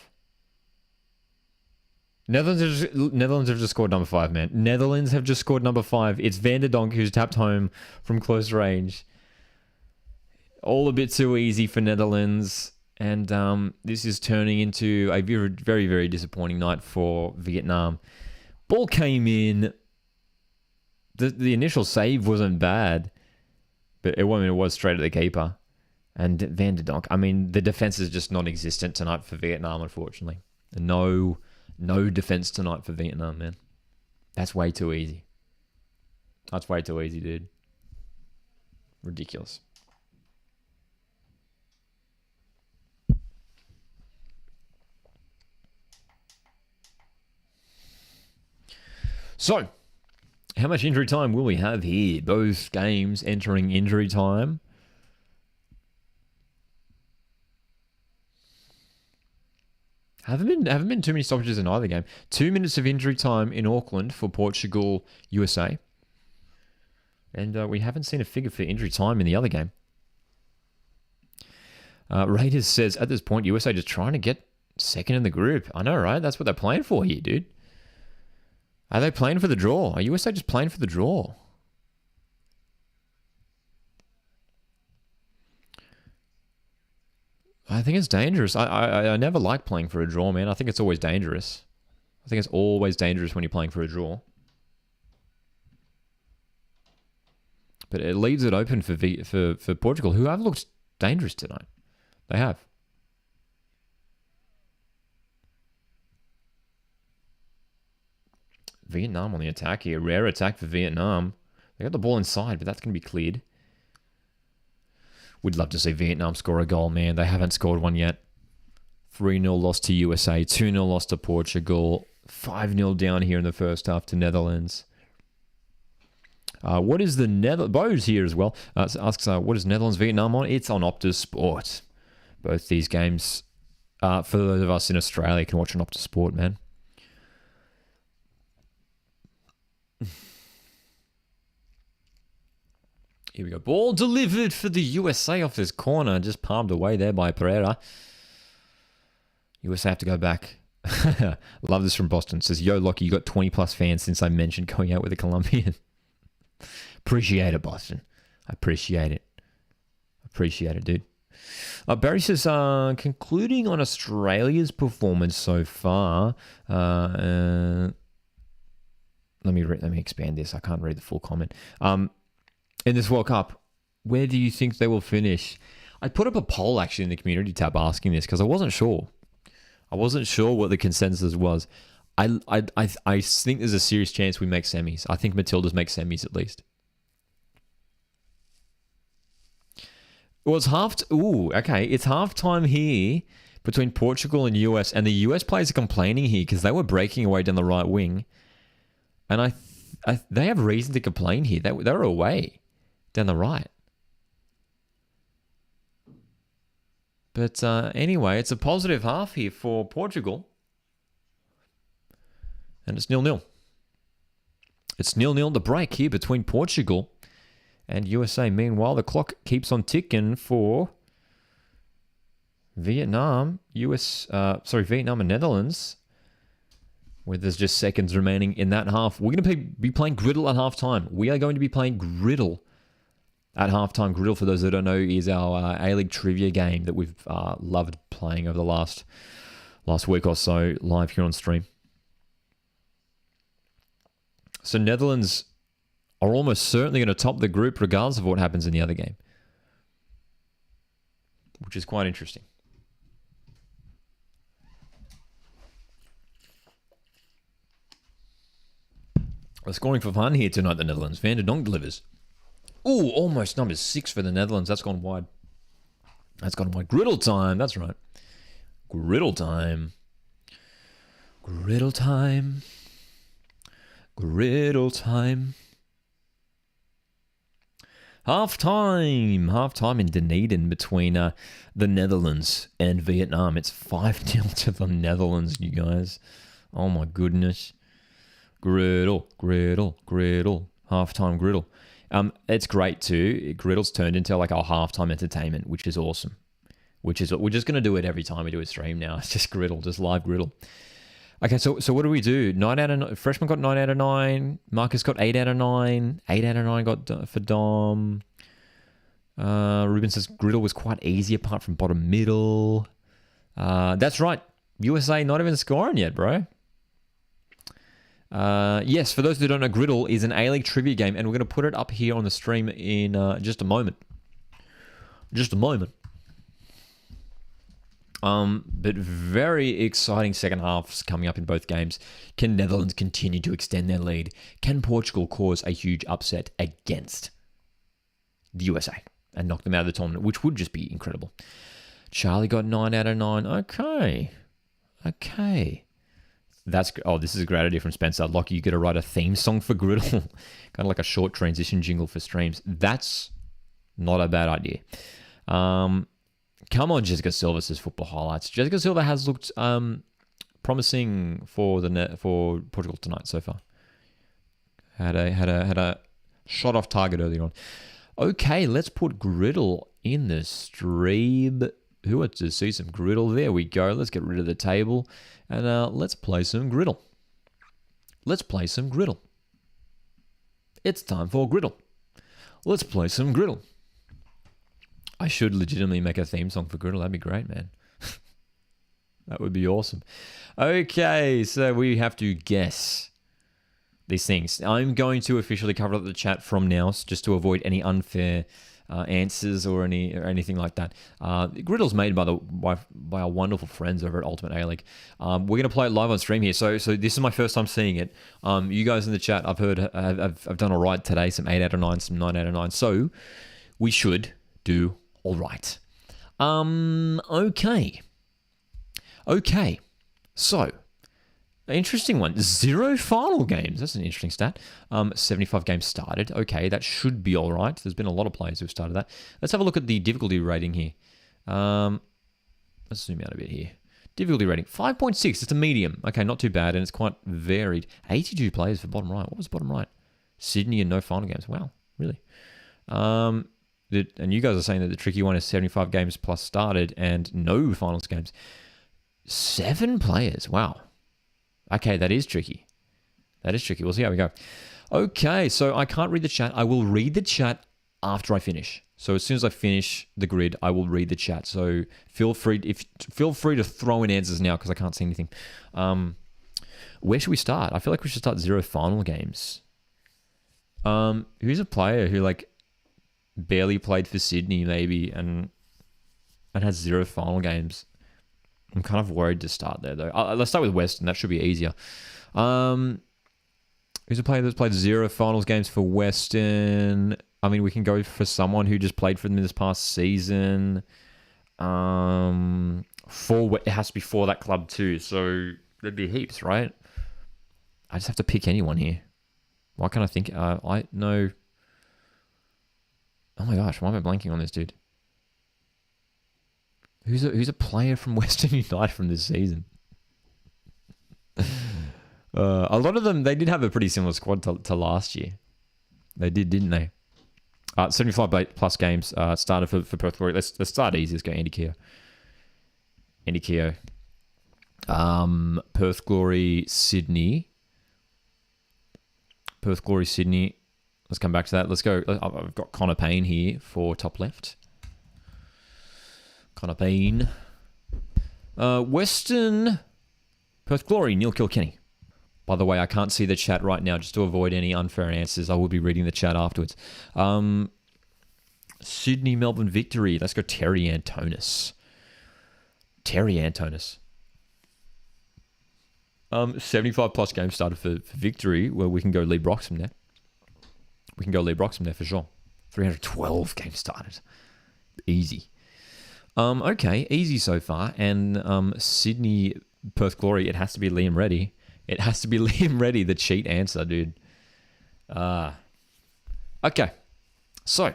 Netherlands have just scored number 5, man. Netherlands have just scored number 5. It's Van der Donk who's tapped home from close range. All a bit too easy for Netherlands. And this is turning into a very, very, very disappointing night for Vietnam. Ball came in. The initial save wasn't bad. But it was straight at the keeper. And Van der Donk, I mean, the defense is just non-existent tonight for Vietnam, unfortunately. No defense tonight for Vietnam, man. That's way too easy. That's way too easy, dude. Ridiculous. So, how much injury time will we have here? Both games entering injury time. Haven't been too many stoppages in either game. 2 minutes of injury time in Auckland for Portugal, USA. And we haven't seen a figure for injury time in the other game. Raiders says, at this point, USA just trying to get second in the group. I know, right? That's what they're playing for here, dude. Are they playing for the draw? Are USA just playing for the draw? I think it's dangerous. I never like playing for a draw, man. I think it's always dangerous. I think it's always dangerous when you're playing for a draw. But it leaves it open for Portugal, who have looked dangerous tonight. They have. Vietnam on the attack here. Rare attack for Vietnam. They got the ball inside, but that's going to be cleared. Would love to see Vietnam score a goal, man. They haven't scored one yet. 3-0 loss to USA. 2-0 loss to Portugal. 5-0 down here in the first half to Netherlands. What is the Netherlands? Bo's here as well. Asks, what is Netherlands Vietnam on? It's on Optus Sport. Both these games, for those of us in Australia, can watch on Optus Sport, man. Here we go. Ball delivered for the USA off this corner. Just palmed away there by Pereira. USA have to go back. Love this from Boston. Says, yo, Lockie, you got 20 plus fans since I mentioned going out with a Colombian. Appreciate it, Boston. I appreciate it. Appreciate it, dude. Barry says, concluding on Australia's performance so far. Let me expand this. I can't read the full comment. In this World Cup, where do you think they will finish? I put up a poll actually in the community tab asking this because I wasn't sure. I wasn't sure what the consensus was. I think there's a serious chance we make semis. I think Matildas make semis at least. Well, it's it's halftime here between Portugal and US, and the US players are complaining here because they were breaking away down the right wing, and they have reason to complain here. They were away down the right. But anyway, it's a positive half here for Portugal. And it's 0-0. It's 0-0 the break here between Portugal and USA. Meanwhile, the clock keeps on ticking for Vietnam, Vietnam and Netherlands, where there's just seconds remaining in that half. We're going to be playing griddle at halftime. We are going to be playing griddle at halftime. Griddle, for those that don't know, is our A-League trivia game that we've loved playing over the last week or so live here on stream. So Netherlands are almost certainly going to top the group regardless of what happens in the other game, which is quite interesting. We're scoring for fun here tonight, the Netherlands. Van der Donk delivers. Ooh, almost number 6 for the Netherlands. That's gone wide. Griddle time. That's right. Griddle time. Griddle time. Griddle time. Half-time in Dunedin between the Netherlands and Vietnam. It's 5-0 to the Netherlands, you guys. Oh my goodness. Griddle. Half-time griddle. It's great too. Griddle's turned into like our half-time entertainment, which is awesome. We're just going to do it every time we do a stream now. It's just griddle, just live griddle. Okay, so what do we do? 9 out of 9. Freshman got 9 out of 9. Marcus got 8 out of 9. 8 out of 9 got for Dom. Ruben says griddle was quite easy apart from bottom middle. That's right. USA not even scoring yet, bro. Yes, for those who don't know, griddle is an A-League trivia game, and we're going to put it up here on the stream in just a moment. But very exciting second halves coming up in both games. Can Netherlands continue to extend their lead? Can Portugal cause a huge upset against the USA and knock them out of the tournament, which would just be incredible? Charlie got 9 out of 9. Okay. This is a great idea from Spencer. Lockie, you got to write a theme song for Griddle. Kind of like a short transition jingle for streams. That's not a bad idea. Come on, Jessica Silva says football highlights. Jessica Silva has looked promising for Portugal tonight so far. Had a shot off target earlier on. Okay, let's put Griddle in the stream. Who wants to see some Griddle? There we go. Let's get rid of the table and let's play some Griddle. It's time for Griddle. Let's play some Griddle. I should legitimately make a theme song for Griddle. That'd be great, man. That would be awesome. Okay, so we have to guess these things. I'm going to officially cover up the chat from now, just to avoid any unfair answers or anything like that. Griddle's made by our wonderful friends over at Ultimate A-League. We're going to play it live on stream here. So this is my first time seeing it. You guys in the chat, I've heard I've done all right today. Some 8 out of 9, some 9 out of 9. So we should do all right. Okay. So, interesting one. 0 final games. That's an interesting stat. 75 games started. Okay, that should be all right. There's been a lot of players who've started that. Let's have a look at the difficulty rating here. Let's zoom out a bit here. Difficulty rating, 5.6. It's a medium. Okay, not too bad, and it's quite varied. 82 players for bottom right. What was bottom right? Sydney and no final games. Wow, really? And you guys are saying that the tricky one is 75 games plus started and no finals games. 7 players. Wow. Okay, that is tricky. We'll see how we go. Okay, so I can't read the chat. I will read the chat after I finish. So as soon as I finish the grid, I will read the chat. So feel free to throw in answers now because I can't see anything. Where should we start? I feel like we should start 0 final games. Who's a player who barely played for Sydney maybe and has 0 final games? I'm kind of worried to start there though. Let's start with Western. That should be easier. Who's a player that's played 0 finals games for Western? I mean, we can go for someone who just played for them this past season. It has to be for that club too. So there'd be heaps, right? I just have to pick anyone here. Why can't I think? I know. Oh my gosh, why am I blanking on this dude? Who's a player from Western United from this season? A lot of them, they did have a pretty similar squad to last year. They did, didn't they? 75 plus games started for Perth Glory. Let's start easy. Let's go Andy Keogh. Perth Glory, Sydney. Let's come back to that. Let's go. I've got Connor Payne here for top left. Connor Payne. Western Perth Glory, Neil Kilkenny. By the way, I can't see the chat right now just to avoid any unfair answers. I will be reading the chat afterwards. Sydney Melbourne Victory. Let's go Terry Antonis. 75 plus games started for Victory. Well, we can go Lee Broxham there. For sure. 312 games started. Easy. Okay, easy so far. And Sydney Perth Glory, it has to be Liam Reddy. The cheat answer, dude. Okay. So,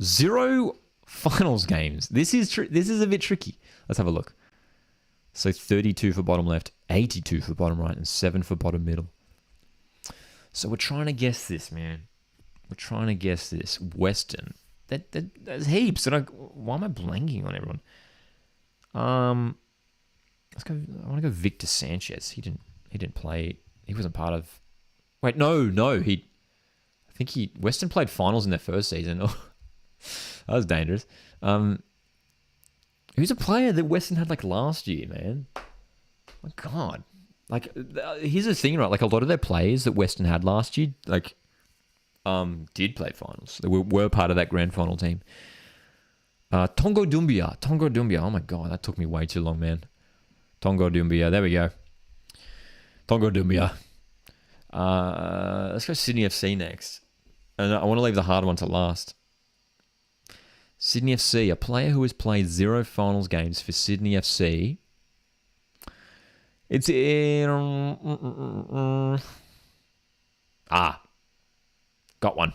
0 finals games. This is a bit tricky. Let's have a look. So 32 for bottom left, 82 for bottom right, and 7 for bottom middle. So we're trying to guess this, man. We're trying to guess this. Western. There's heaps. Why am I blanking on everyone? Let's go. I want to go Victor Sanchez. He didn't play. He wasn't part of. Wait, no. I think Western played finals in their first season. Oh, that was dangerous. Who's a player that Western had like last year, man? My God. Like, here's the thing, right? Like, a lot of their players that Western had last year, like, did play finals. They were part of that grand final team. Tongo Dumbia. Oh my God, that took me way too long, man. Tongo Dumbia. There we go. Tongo Dumbia. Let's go Sydney FC next. And I want to leave the hard one to last. Sydney FC, a player who has played 0 finals games for Sydney FC. It's in... Got one.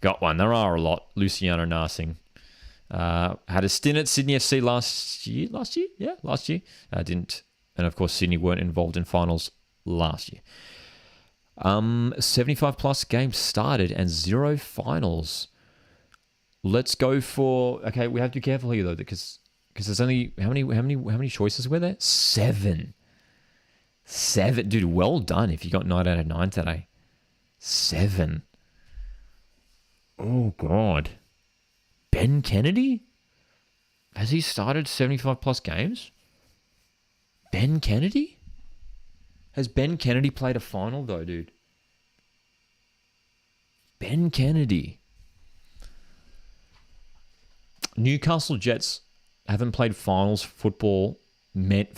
There are a lot. Luciano Narsing. Had a stint at Sydney FC last year. Yeah, last year. Didn't. And of course, Sydney weren't involved in finals last year. 75 plus games started and 0 finals. Let's go for... Okay, we have to be careful here though, because there's only... How many choices were there? 7. 7. Dude, well done if you got 9 out of 9 today. 7. Oh, God. Ben Kennedy? Has he started 75 plus games? Ben Kennedy? Has Ben Kennedy played a final though, dude? Ben Kennedy. Newcastle Jets haven't played finals football. They've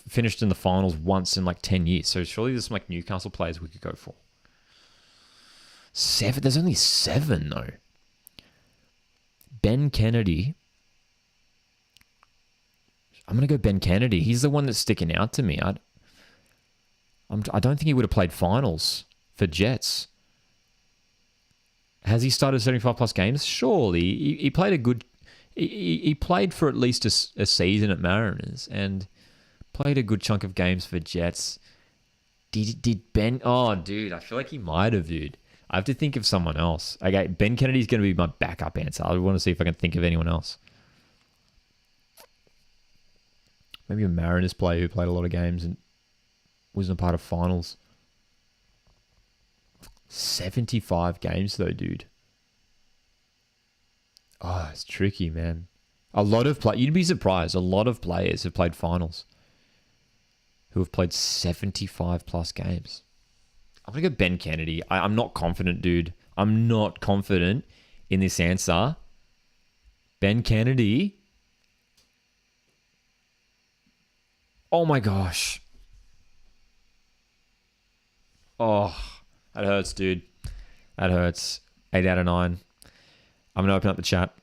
finished in the finals once in like 10 years. So surely there's some like Newcastle players we could go for. 7. There's only 7 though. Ben Kennedy. I'm going to go Ben Kennedy. He's the one that's sticking out to me. I don't think he would have played finals for Jets. Has he started 75 plus games? Surely. He played a good... He played for at least a season at Mariners and played a good chunk of games for Jets. Did Ben... Oh, dude, I feel like he might have, dude. I have to think of someone else. Okay, Ben Kennedy's going to be my backup answer. I want to see if I can think of anyone else. Maybe a Mariners player who played a lot of games and wasn't a part of finals. 75 games though, dude. Oh, it's tricky, man. A lot of you'd be surprised. A lot of players have played finals who have played 75 plus games. I'm going to go Ben Kennedy. I'm not confident, dude. I'm not confident in this answer. Ben Kennedy. Oh my gosh. Oh, that hurts, dude. That hurts. 8 out of 9. I'm going to open up the chat.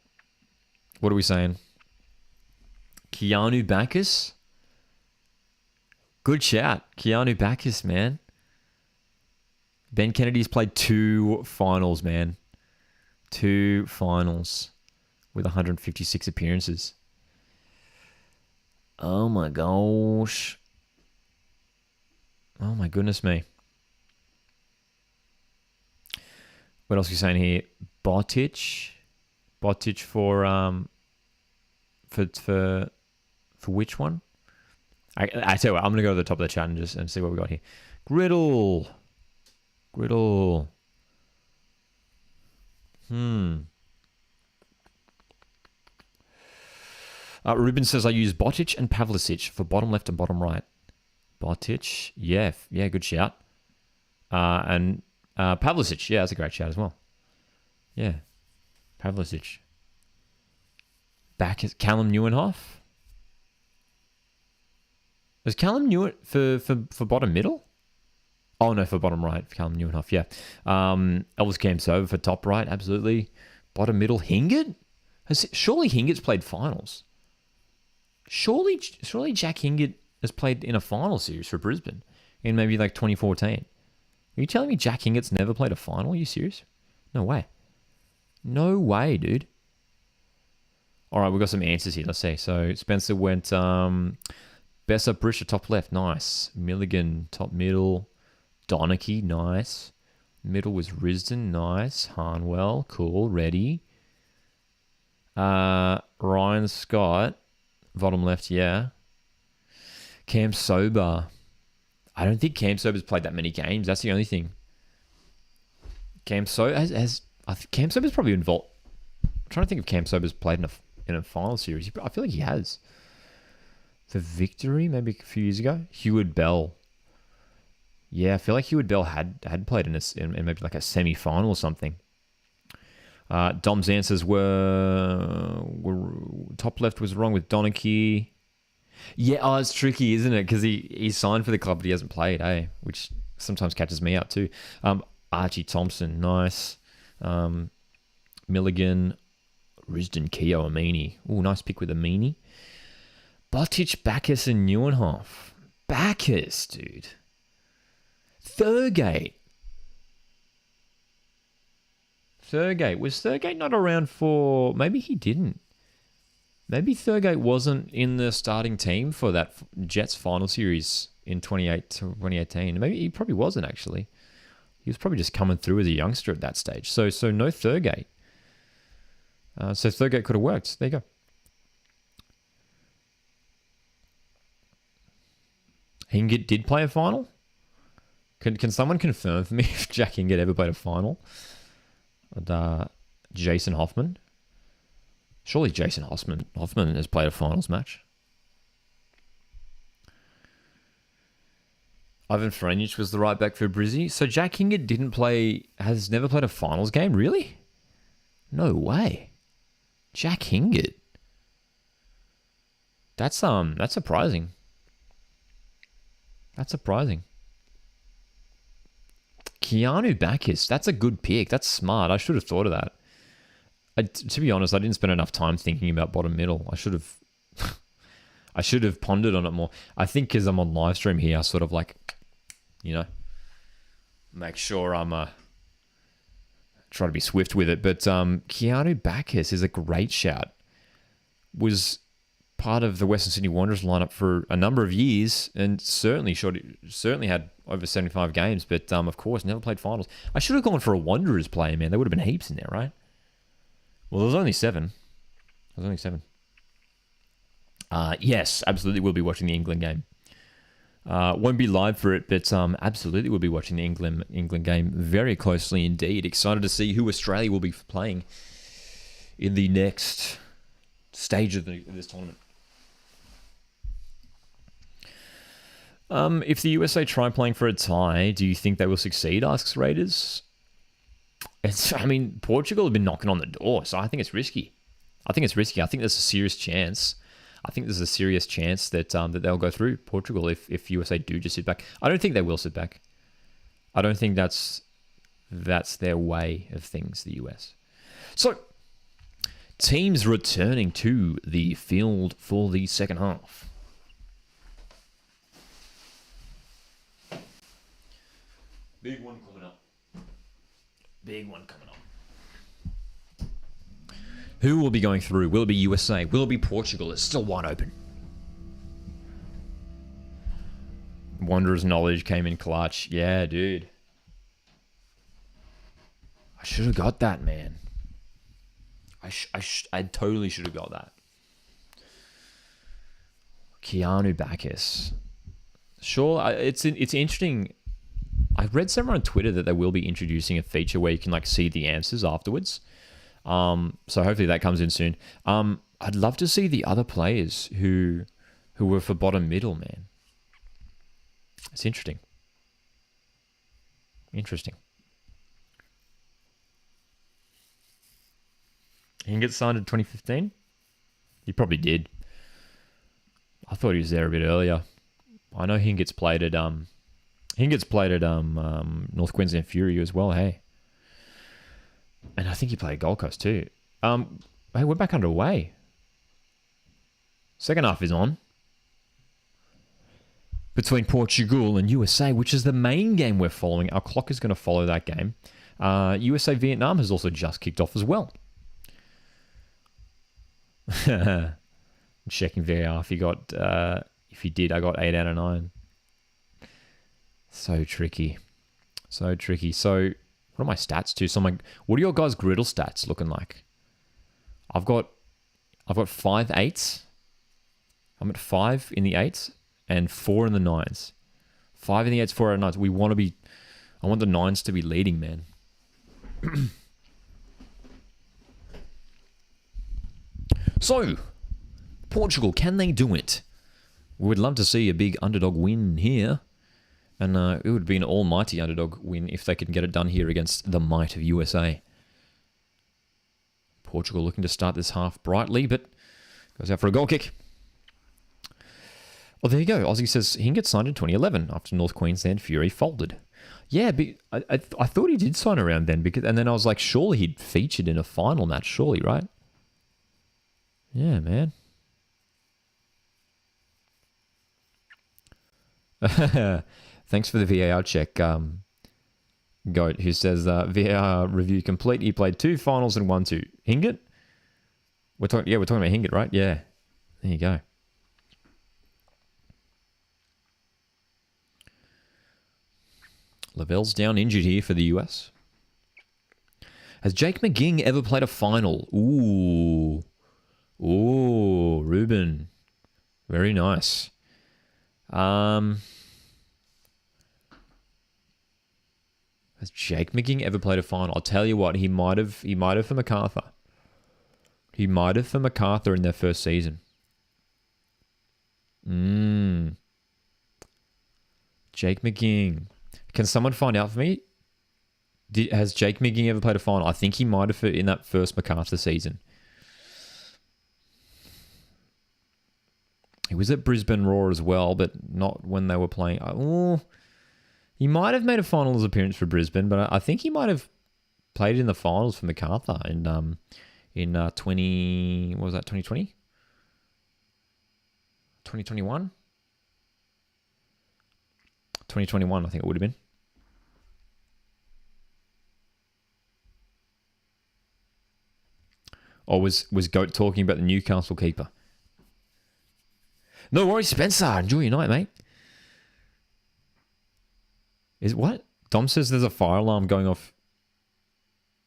What are we saying? Keanu Bacchus? Good shout. Keanu Bacchus, man. Ben Kennedy's played 2 finals, man. 2 finals with 156 appearances. Oh my gosh. Oh my goodness me. What else are you saying here? Botic for which one? I tell you what, I'm gonna go to the top of the chat and see what we got here. Griddle. Ruben says I use Botic and Pavlicic for bottom left and bottom right. Botic, yeah, good shout. And Pavlicic, yeah, that's a great shout as well. Yeah, Pavlicic. Back at Callum Neuenhoff. Was Callum Newen for bottom middle? Oh no, for bottom right, for Callum Neuenhoff, yeah. Elvis Campsova for top right, absolutely. Bottom middle, Hingert? Surely Hingert's played finals. Surely Jack Hingert has played in a final series for Brisbane in maybe like 2014. Are you telling me Jack Hingert's never played a final? Are you serious? No way. No way, dude. All right, we've got some answers here. Let's see. So Spencer went Bessa Brisha, top left. Nice. Milligan, top middle. Donachie, nice. Middle was Risdon, nice. Harnwell, cool. Ready. Ryan Scott, bottom left, yeah. Cam Sober. I don't think Cam Sober's played that many games. That's the only thing. Cam Sober I think Cam Sober's probably involved. I'm trying to think if Cam Sober's played in a final series. I feel like he has. For Victory, maybe a few years ago. Heward Bell. Yeah, I feel like Heward Bell had played in maybe like a semi-final or something. Dom's answers were top left was wrong with Donachie. Yeah, it's tricky, isn't it? Because he signed for the club, but he hasn't played, which sometimes catches me out too. Archie Thompson, nice. Milligan, Risdon, Keogh, Amini. Ooh, nice pick with Amini. Buttigieg, Bacchus, and Neuenhoff. Bacchus, dude. Thurgate. Was Thurgate not around for... Maybe he didn't. Maybe Thurgate wasn't in the starting team for that Jets final series in 2018. Maybe he probably wasn't, actually. He was probably just coming through as a youngster at that stage. So no Thurgate. So Thurgate could have worked. There you go. Hingett did play a final? Can someone confirm for me if Jack Hingett ever played a final? And, Jason Hoffman. Surely Jason Hoffman has played a finals match. Ivan Franjic was the right back for Brizzy. So Jack Hingett has never played a finals game? Really? No way. Jack Hingett. That's surprising. That's surprising. Keanu Bacchus. That's a good pick. That's smart. I should have thought of that. To be honest, I didn't spend enough time thinking about bottom middle. I should have pondered on it more. I think because I'm on live stream here, I sort of make sure I'm try to be swift with it. But Keanu Bacchus is a great shout. Was part of the Western Sydney Wanderers lineup for a number of years, and certainly had over 75 games. But of course, never played finals. I should have gone for a Wanderers player, man. There would have been heaps in there, right? Well, there was only 7. Yes, absolutely we'll be watching the England game. Won't be live for it, but absolutely we'll be watching the England game very closely indeed. Excited to see who Australia will be playing in the next stage of this tournament. If the USA try playing for a tie, do you think they will succeed? Asks Raiders. Portugal have been knocking on the door, so I think it's risky. I think there's a serious chance. that they'll go through Portugal if USA do just sit back. I don't think they will sit back. I don't think that's their way of things, the US. So, teams returning to the field for the second half. Big one coming up. Who will be going through? Will it be USA? Will it be Portugal? It's still wide open. Wanderers knowledge came in clutch. Yeah, dude. I should have got that, man. I totally should have got that. Keanu Bacchus. Sure, it's interesting. I read somewhere on Twitter that they will be introducing a feature where you can see the answers afterwards. So hopefully that comes in soon. I'd love to see the other players who were for bottom middle, man. It's interesting. He can get signed in 2015? He probably did. I thought he was there a bit earlier. I know Hingett's played at North Queensland Fury as well, hey. And I think he played at Gold Coast too. Hey, we're back underway. Second half is on. Between Portugal and USA, which is the main game we're following. Our clock is going to follow that game. USA Vietnam has also just kicked off as well. Checking VAR if you got if you did, I got 8 out of 9. So tricky. So tricky. So what are my stats too? So what are your guys' griddle stats looking like? I've got 5 8s. I'm at 5 in the 8s and 4 in the 9s. 5 in the 8s, 4 in the 9s. I want the 9s to be leading, man. So, Portugal, can they do it? We would love to see a big underdog win here. And it would be an almighty underdog win if they could get it done here against the might of USA. Portugal looking to start this half brightly, but goes out for a goal kick. Oh, there you go. Aussie says he can get signed in 2011 after North Queensland Fury folded. Yeah, but I thought he did sign around then, and then I was like, surely he'd featured in a final match, surely, right? Yeah, man. Thanks for the VAR check, Goat, who says VAR review complete. He played 2 finals and won 2. Hingett? We're talking about Hingett, right? Yeah. There you go. Lavelle's down injured here for the US. Has Jake McGing ever played a final? Ooh, Ruben. Very nice. Has Jake McGing ever played a final? I'll tell you what, he might have for MacArthur. He might have for MacArthur in their first season. Jake McGing. Can someone find out for me? Has Jake McGing ever played a final? I think he might have in that first MacArthur season. He was at Brisbane Roar as well, but not when they were playing. He might have made a finals appearance for Brisbane, but I think he might have played in the finals for MacArthur in 20. What was that? 2020? 2021? 2021, I think it would have been. Or was Goat talking about the Newcastle keeper? No worries, Spencer. Enjoy your night, mate. Is what? Dom says there's a fire alarm going off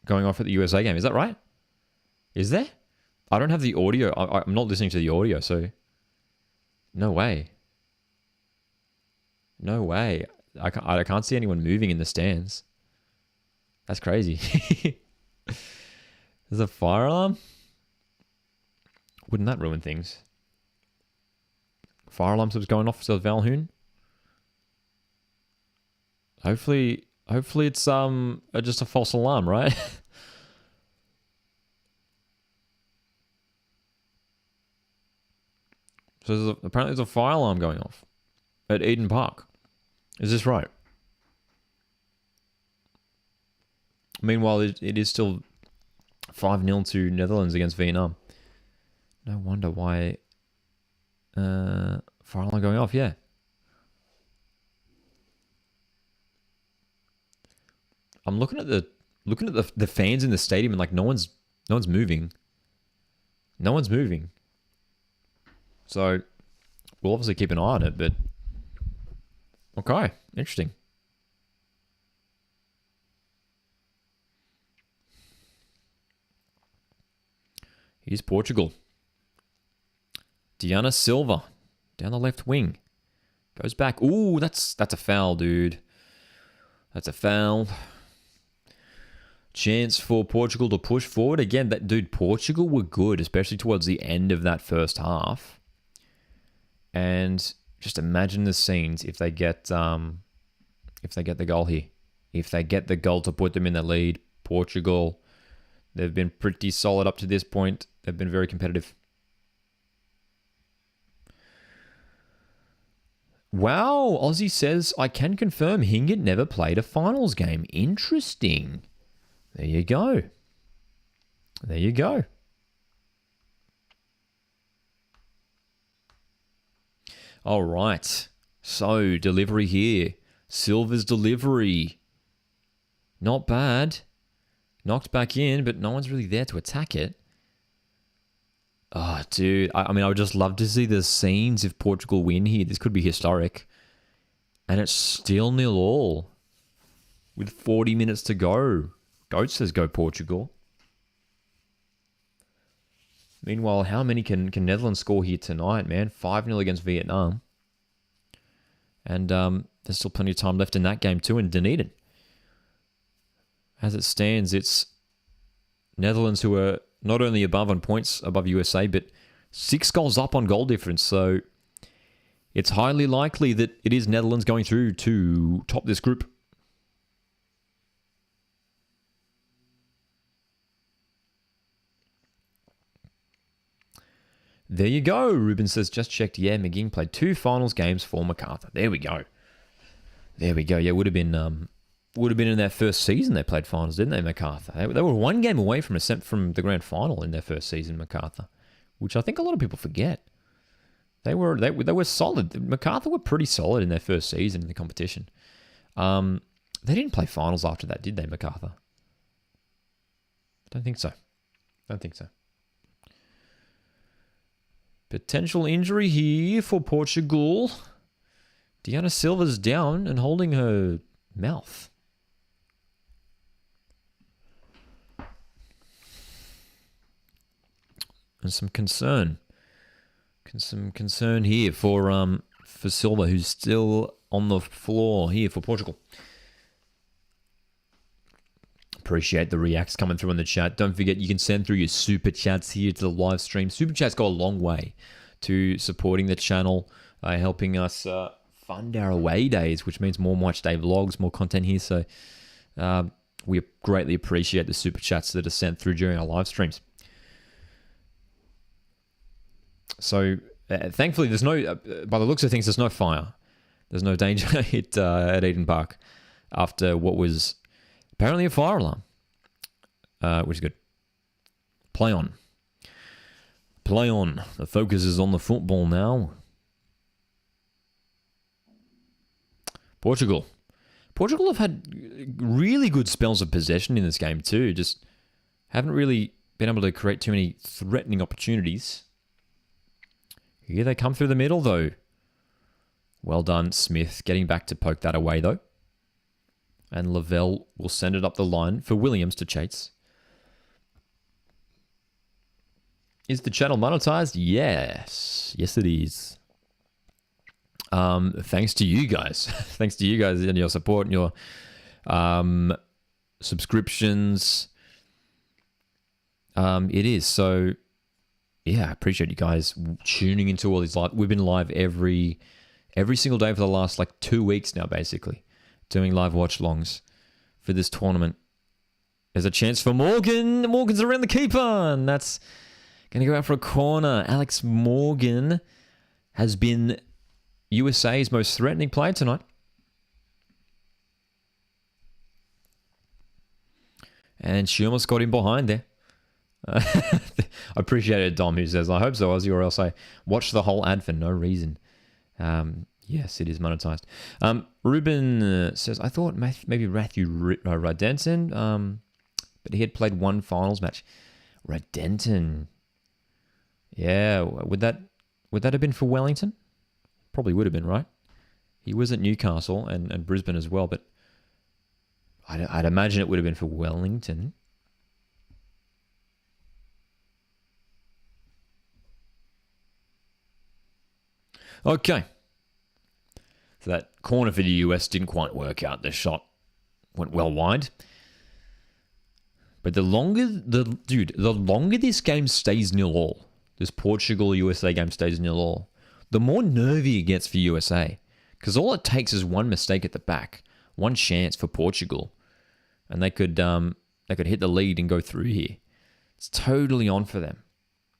at the USA game. Is that right? Is there? I don't have the audio. I'm not listening to the audio, so no way. No way. I can't see anyone moving in the stands. That's crazy. There's a fire alarm? Wouldn't that ruin things? Fire alarm was going off, says Valhoon. Hopefully it's just a false alarm, right? So apparently there's a fire alarm going off at Eden Park. Is this right? Meanwhile, it is still 5-0 to Netherlands against Vietnam. No wonder why fire alarm going off, yeah. I'm looking at the fans in the stadium and like no one's moving. No one's moving. So we'll obviously keep an eye on it, but okay, interesting. Here's Portugal. Diana Silva down the left wing. Goes back. Ooh, that's a foul, dude. That's a foul. Chance for Portugal to push forward. Again, Portugal were good, especially towards the end of that first half. And just imagine the scenes if they get the goal here. If they get the goal to put them in the lead, Portugal, they've been pretty solid up to this point. They've been very competitive. Wow, Aussie says, I can confirm Hingett never played a finals game. Interesting. There you go. There you go. All right. So, delivery here. Silver's delivery. Not bad. Knocked back in, but no one's really there to attack it. Oh, dude. I mean, I would just love to see the scenes if Portugal win here. This could be historic. And it's still 0-0 with 40 minutes to go. Goat says go Portugal. Meanwhile, how many can Netherlands score here tonight, man? 5-0 against Vietnam. And there's still plenty of time left in that game too in Dunedin. As it stands, it's Netherlands who are not only above on points, above USA, but 6 goals up on goal difference. So it's highly likely that it is Netherlands going through to top this group. There you go. Ruben says, just checked. Yeah, McGing played 2 finals games for MacArthur. There we go. There we go. Yeah, would have been in their first season they played finals, didn't they, MacArthur? They were 1 game away from ascent from the grand final in their first season, MacArthur, which I think a lot of people forget. They were solid. MacArthur were pretty solid in their first season in the competition. They didn't play finals after that, did they, MacArthur? Don't think so. Potential injury here for Portugal. Diana Silva's down and holding her mouth. And some concern. Some concern here for Silva, who's still on the floor here for Portugal. Appreciate the reacts coming through in the chat. Don't forget, you can send through your super chats here to the live stream. Super chats go a long way to supporting the channel, helping us fund our away days, which means more Watch Day vlogs, more content here. So we greatly appreciate the super chats that are sent through during our live streams. So thankfully, there's no, by the looks of things, there's no fire. There's no danger at Eden Park after what was apparently a fire alarm, which is good. Play on. Play on. The focus is on the football now. Portugal. Portugal have had really good spells of possession in this game too. Just haven't really been able to create too many threatening opportunities. Here they come through the middle though. Well done, Smith. Getting back to poke that away though. And Lavelle will send it up the line for Williams to chase. Is the channel monetized? Yes. Yes, it is. Thanks to you guys. Thanks to you guys and your support and your subscriptions. It is. So, yeah, I appreciate you guys tuning into all these live. We've been live every single day for the last 2 weeks now, basically. Doing live watch-alongs for this tournament. There's a chance for Morgan. Morgan's around the keeper, and that's going to go out for a corner. Alex Morgan has been USA's most threatening player tonight. And she almost got him behind there. I appreciate it, Dom, who says, I hope so, Ozzy, or else I watched the whole ad for no reason. Yes, it is monetized. Ruben says, I thought maybe Matthew Radenton, but he had played 1 finals match. Radenton. Yeah, would that have been for Wellington? Probably would have been, right? He was at Newcastle and Brisbane as well, but I'd imagine it would have been for Wellington. Okay. So that corner for the US didn't quite work out. The shot went well wide. But the longer this game stays 0-0, this Portugal-USA game stays 0-0, the more nervy it gets for USA. Because all it takes is one mistake at the back, one chance for Portugal, and they could hit the lead and go through here. It's totally on for them.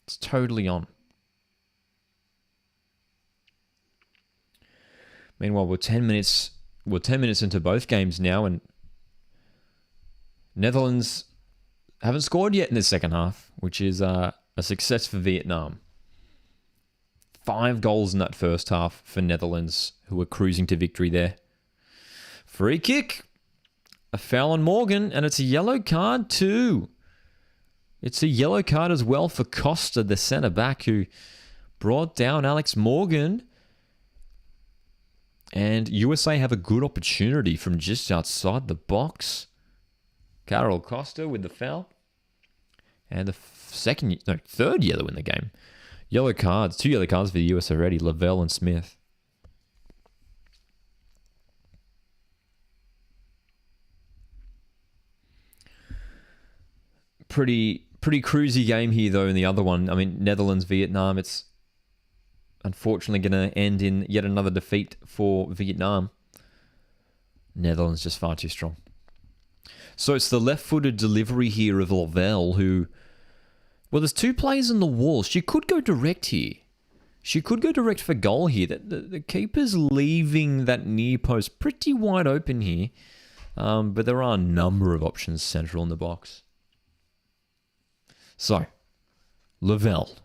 It's totally on. Meanwhile, we're 10 minutes into both games now, and Netherlands haven't scored yet in the second half, which is a success for Vietnam. 5 goals in that first half for Netherlands, who were cruising to victory there. Free kick. A foul on Morgan, and it's a yellow card too. It's a yellow card as well for Costa, the centre back, who brought down Alex Morgan. And USA have a good opportunity from just outside the box. Carol Costa with the foul. And the third yellow in the game. Yellow cards. 2 yellow cards for the US already. Lavelle and Smith. Pretty cruisy game here, though, in the other one. I mean, Netherlands, Vietnam, it's unfortunately going to end in yet another defeat for Vietnam. Netherlands just far too strong. So it's the left-footed delivery here of Lavelle, who... Well, there's 2 players on the wall. She could go direct here. She could go direct for goal here. The keeper's leaving that near post pretty wide open here. But there are a number of options central in the box. So, Lavelle.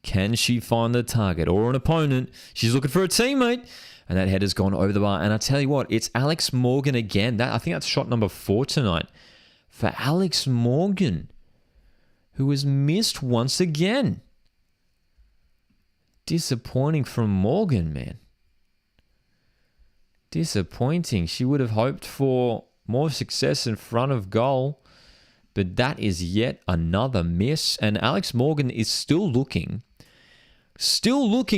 Can she find the target or an opponent? She's looking for a teammate. And that header's gone over the bar. And I tell you what, it's Alex Morgan again. I think that's shot number 4 tonight. For Alex Morgan, who has missed once again. Disappointing from Morgan, man. Disappointing. She would have hoped for more success in front of goal. But that is yet another miss. And Alex Morgan is still looking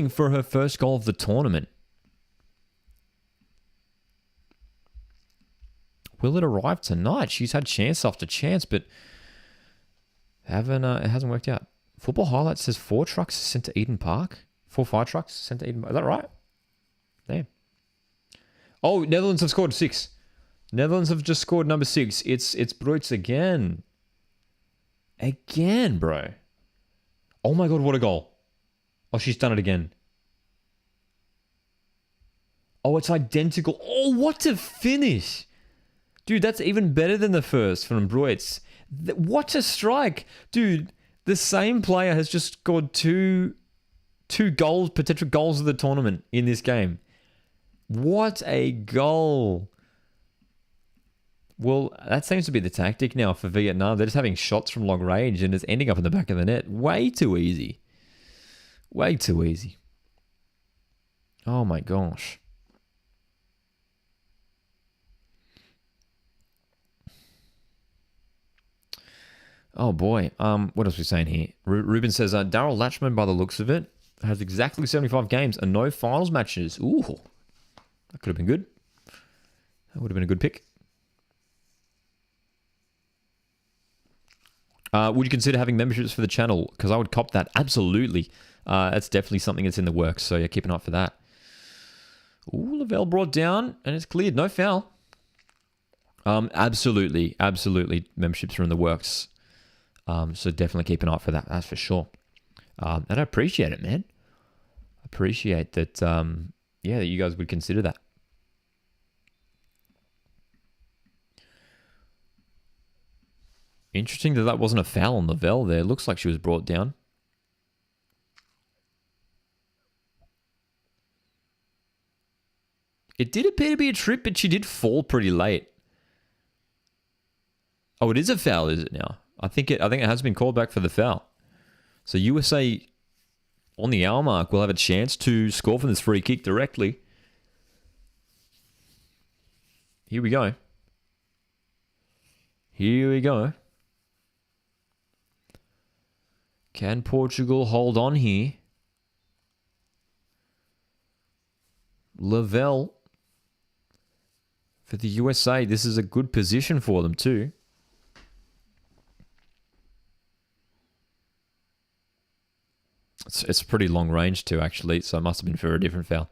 for her first goal of the tournament. Will it arrive tonight? She's had chance after chance, but it hasn't worked out. Football Highlights says 4 trucks sent to Eden Park. 4 fire trucks sent to Eden Park. Is that right? Damn. Oh, Netherlands have scored 6. Netherlands have just scored number 6. It's Bruits again. Again, bro. Oh my god, what a goal. Oh, she's done it again. Oh, it's identical. Oh, what a finish. Dude, that's even better than the first from Bruits. What a strike. Dude, the same player has just scored two goals, potential goals of the tournament in this game. What a goal. Well, that seems to be the tactic now for Vietnam. They're just having shots from long range and it's ending up in the back of the net. Way too easy. Way too easy. Oh my gosh. Oh boy. What else are we saying here? Ruben says, Daryl Latchman, by the looks of it, has exactly 75 games and no finals matches. Ooh. That could have been good. That would have been a good pick. Would you consider having memberships for the channel? Because I would cop that. Absolutely. That's definitely something that's in the works. So yeah, keep an eye out for that. Ooh, Lavelle brought down and it's cleared. No foul. Absolutely. Absolutely. Memberships are in the works. So definitely keep an eye out for that. That's for sure. And I appreciate it, man. I appreciate that, yeah, that you guys would consider that. Interesting that wasn't a foul on Lavelle there. Looks like she was brought down. It did appear to be a trip, but she did fall pretty late. Oh, it is a foul, is it now? I think it has been called back for the foul. So USA on the hour mark will have a chance to score from this free kick directly. Here we go. Here we go. Can Portugal hold on here? Lavelle for the USA. This is a good position for them too. It's pretty long range too, actually, so it must have been for a different foul.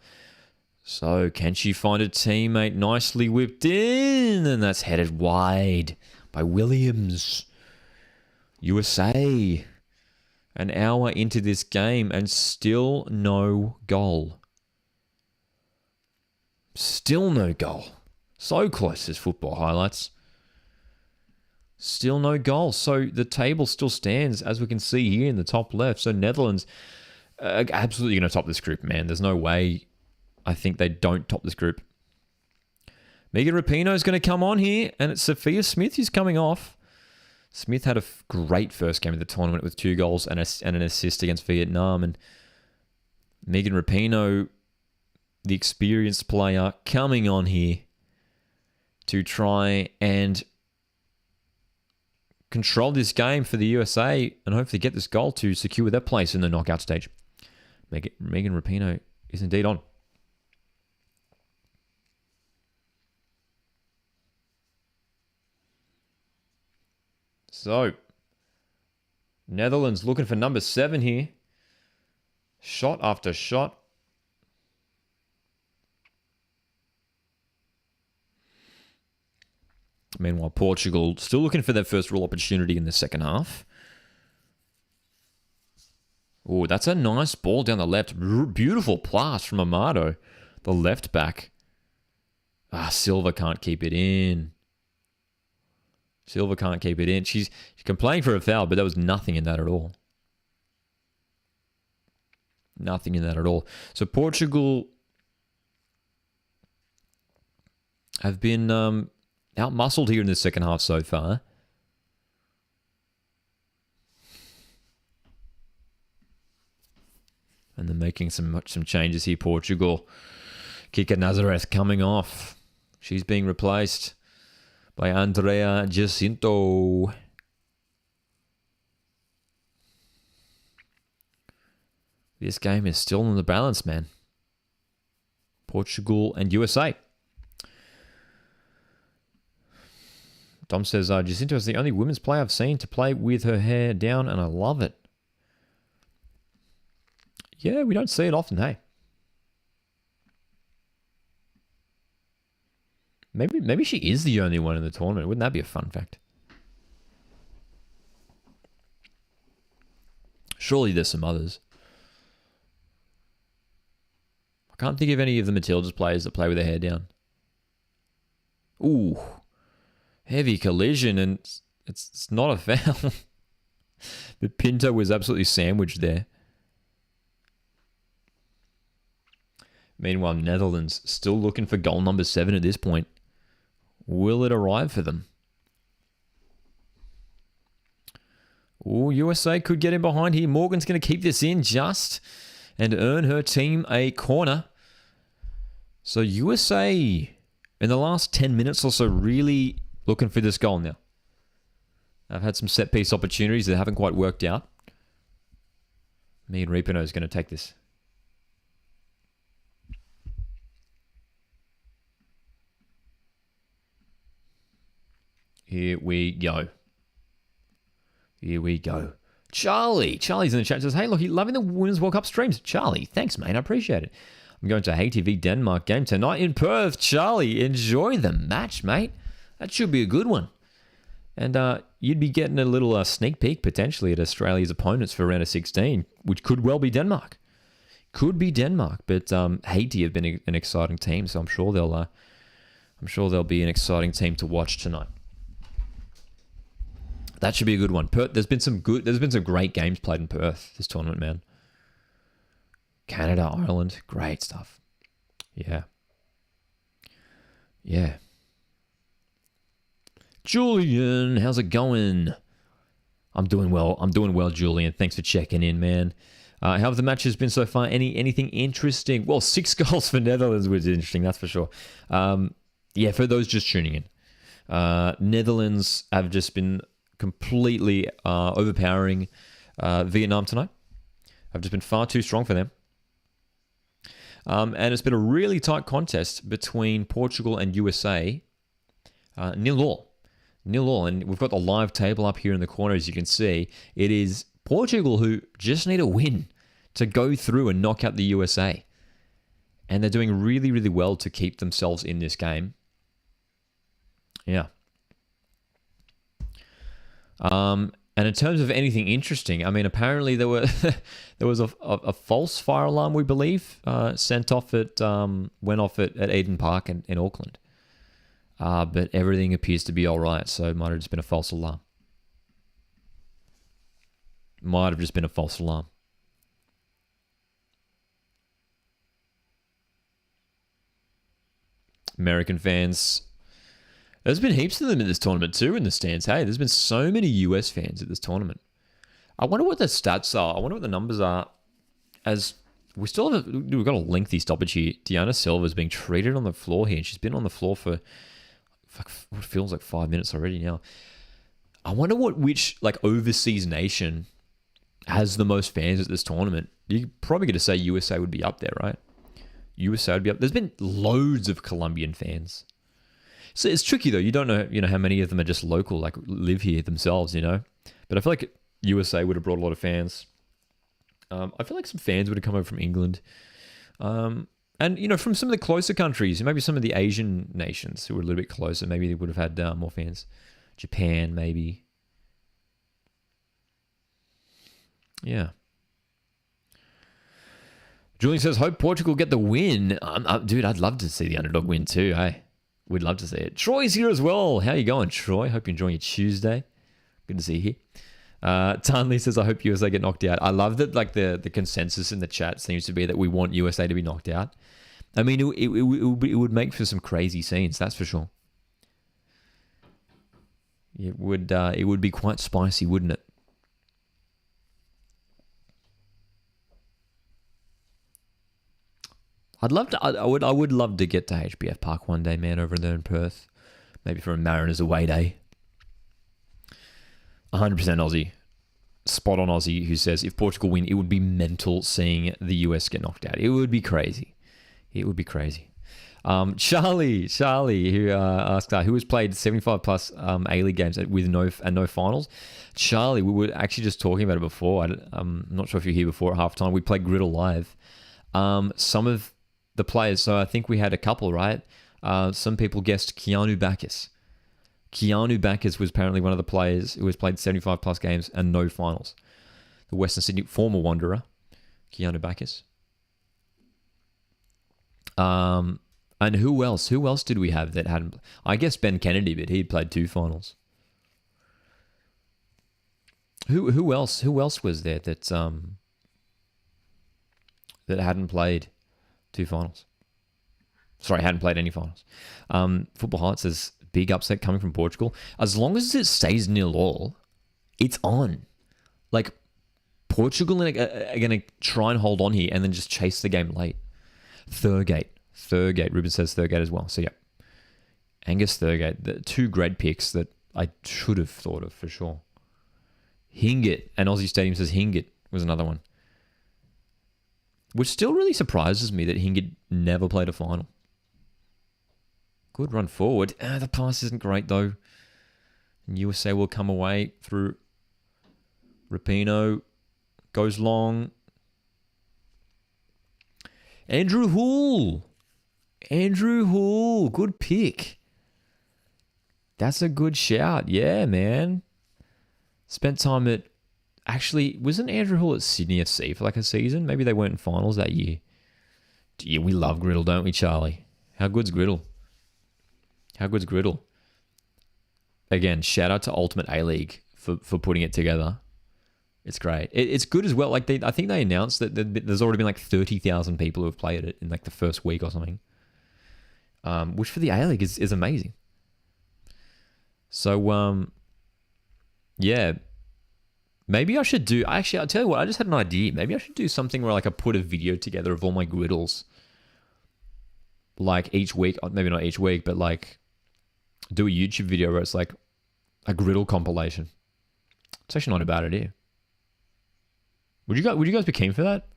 So, can she find a teammate? Nicely whipped in, and that's headed wide by Williams. USA. An hour into this game, and still no goal. Still no goal. So close as Football Highlights. Still no goal. So the table still stands, as we can see here in the top left. So Netherlands are absolutely going to top this group, man. There's no way I think they don't top this group. Megan Rapinoe is going to come on here, and it's Sophia Smith who's coming off. Smith had a great first game of the tournament with 2 goals and an assist against Vietnam. And Megan Rapinoe, the experienced player, coming on here to try and control this game for the USA and hopefully get this goal to secure their place in the knockout stage. Megan Rapinoe is indeed on. So, Netherlands looking for number 7 here. Shot after shot. Meanwhile, Portugal still looking for their first real opportunity in the second half. Oh, that's a nice ball down the left. Beautiful pass from Amado, the left back. Silva can't keep it in. Silva can't keep it in. She's complaining for a foul, but there was nothing in that at all. Nothing in that at all. So Portugal have been outmuscled here in the second half so far. And they're making some changes here. Portugal. Kika Nazareth coming off. She's being replaced by Andrea Jacinto. This game is still in the balance, man. Portugal and USA. Dom says, Jacinto is the only women's player I've seen to play with her hair down, and I love it. Yeah, we don't see it often, hey. Maybe she is the only one in the tournament. Wouldn't that be a fun fact? Surely there's some others. I can't think of any of the Matildas players that play with their hair down. Ooh. Heavy collision, and it's not a foul. But Pinto was absolutely sandwiched there. Meanwhile, Netherlands still looking for goal number 7 at this point. Will it arrive for them? Oh, USA could get in behind here. Morgan's going to keep this in just and earn her team a corner. So USA, in the last 10 minutes or so, really looking for this goal now. I've had some set-piece opportunities that haven't quite worked out. Me and Rapinoe is going to take this. Here we go. Here we go. Charlie's in the chat. Says, hey, look, loving the Women's World Cup streams. Charlie, thanks, mate. I appreciate it. I'm going to HTV Denmark game tonight in Perth. Charlie, enjoy the match, mate. That should be a good one. And you'd be getting a little sneak peek, potentially, at Australia's opponents for round of 16, which could well be Denmark. Could be Denmark, but Haiti have been an exciting team, so I'm sure they'll be an exciting team to watch tonight. That should be a good one. Perth, there's been some great games played in Perth this tournament, man. Canada, Ireland, great stuff. Yeah. Yeah. Julian, how's it going? I'm doing well. Julian. Thanks for checking in, man. How have the matches been so far? Anything interesting? Well, 6 goals for Netherlands was interesting, that's for sure. Yeah, for those just tuning in. Netherlands have just been completely overpowering Vietnam tonight. Have just been far too strong for them. And it's been a really tight contest between Portugal and USA. 0-0. 0-0. And we've got the live table up here in the corner, as you can see. It is Portugal who just need a win to go through and knock out the USA. And they're doing really, really well to keep themselves in this game. Yeah. And in terms of anything interesting, I mean, apparently there was a false fire alarm, we believe, went off at Eden Park in Auckland. But everything appears to be all right, so it might have just been a false alarm. American fans. There's been heaps of them in this tournament too in the stands. Hey, there's been so many US fans at this tournament. I wonder what the stats are. I wonder what the numbers are. As we've got a lengthy stoppage here. Deanna Silva's being treated on the floor here. She's been on the floor for what feels like 5 minutes already now. I wonder which overseas nation has the most fans at this tournament. You're probably going to say USA would be up there, right? USA would be up. There's been loads of Colombian fans. So it's tricky though. You don't know, how many of them are just local, like live here themselves, But I feel like USA would have brought a lot of fans. I feel like some fans would have come over from England. And, from some of the closer countries, maybe some of the Asian nations who were a little bit closer, maybe they would have had more fans. Japan, maybe. Yeah. Julian says, hope Portugal get the win. Dude, I'd love to see the underdog win too, hey? We'd love to see it. Troy's here as well. How you going, Troy? Hope you're enjoying your Tuesday. Good to see you here. Tanley says, I hope USA get knocked out. I love that the consensus in the chat seems to be that we want USA to be knocked out. I mean, it would make for some crazy scenes, that's for sure. It would be quite spicy, wouldn't it? I would love to get to HBF Park one day, man, over there in Perth. Maybe for a Mariners away day. 100% Aussie. Spot on Aussie who says, if Portugal win, it would be mental seeing the US get knocked out. It would be crazy. It would be crazy. Charlie, who asked, who has played 75 plus A-League games with no finals? Charlie, we were actually just talking about it before. I'm not sure if you're here before at halftime. We played Griddle live. Some of the players, so I think we had a couple, right? Some people guessed Keanu Bacchus. Keanu Bacchus was apparently one of the players who has played 75 plus games and no finals. The Western Sydney former Wanderer, Keanu Bacchus. And who else? Who else did we have that hadn't? I guess Ben Kennedy, but he'd played 2 finals. Who else? Who else was there that hadn't played 2 finals? Sorry, hadn't played any finals. Football Heart says, big upset coming from Portugal. As long as it stays 0-0, it's on. Like, Portugal are going to try and hold on here and then just chase the game late. Thurgate. Ruben says Thurgate as well. So, yeah. Angus Thurgate. The 2 great picks that I should have thought of for sure. Hingit. And Aussie Stadium says Hingit was another one. Which still really surprises me that Hingit never played a final. Good run forward. The pass isn't great though. And USA will come away through Rapinoe. Goes long. Andrew Hull. Good pick. That's a good shout. Yeah, man. Spent time at... Actually, wasn't Andrew Hull at Sydney FC for like a season? Maybe they weren't in finals that year. Yeah, we love Griddle, don't we, Charlie? How good's Griddle? Again, shout out to Ultimate A-League for putting it together. It's great. It's good as well. Like I think they announced that there's already been like 30,000 people who have played it in like the first week or something. Which for the A-League is amazing. So, yeah. Maybe I should do... Actually, I'll tell you what. I just had an idea. Maybe I should do something where like I put a video together of all my griddles. Like each week. Maybe not each week, but like do a YouTube video where it's like a griddle compilation. It's actually not a bad idea. Would you guys be keen for that?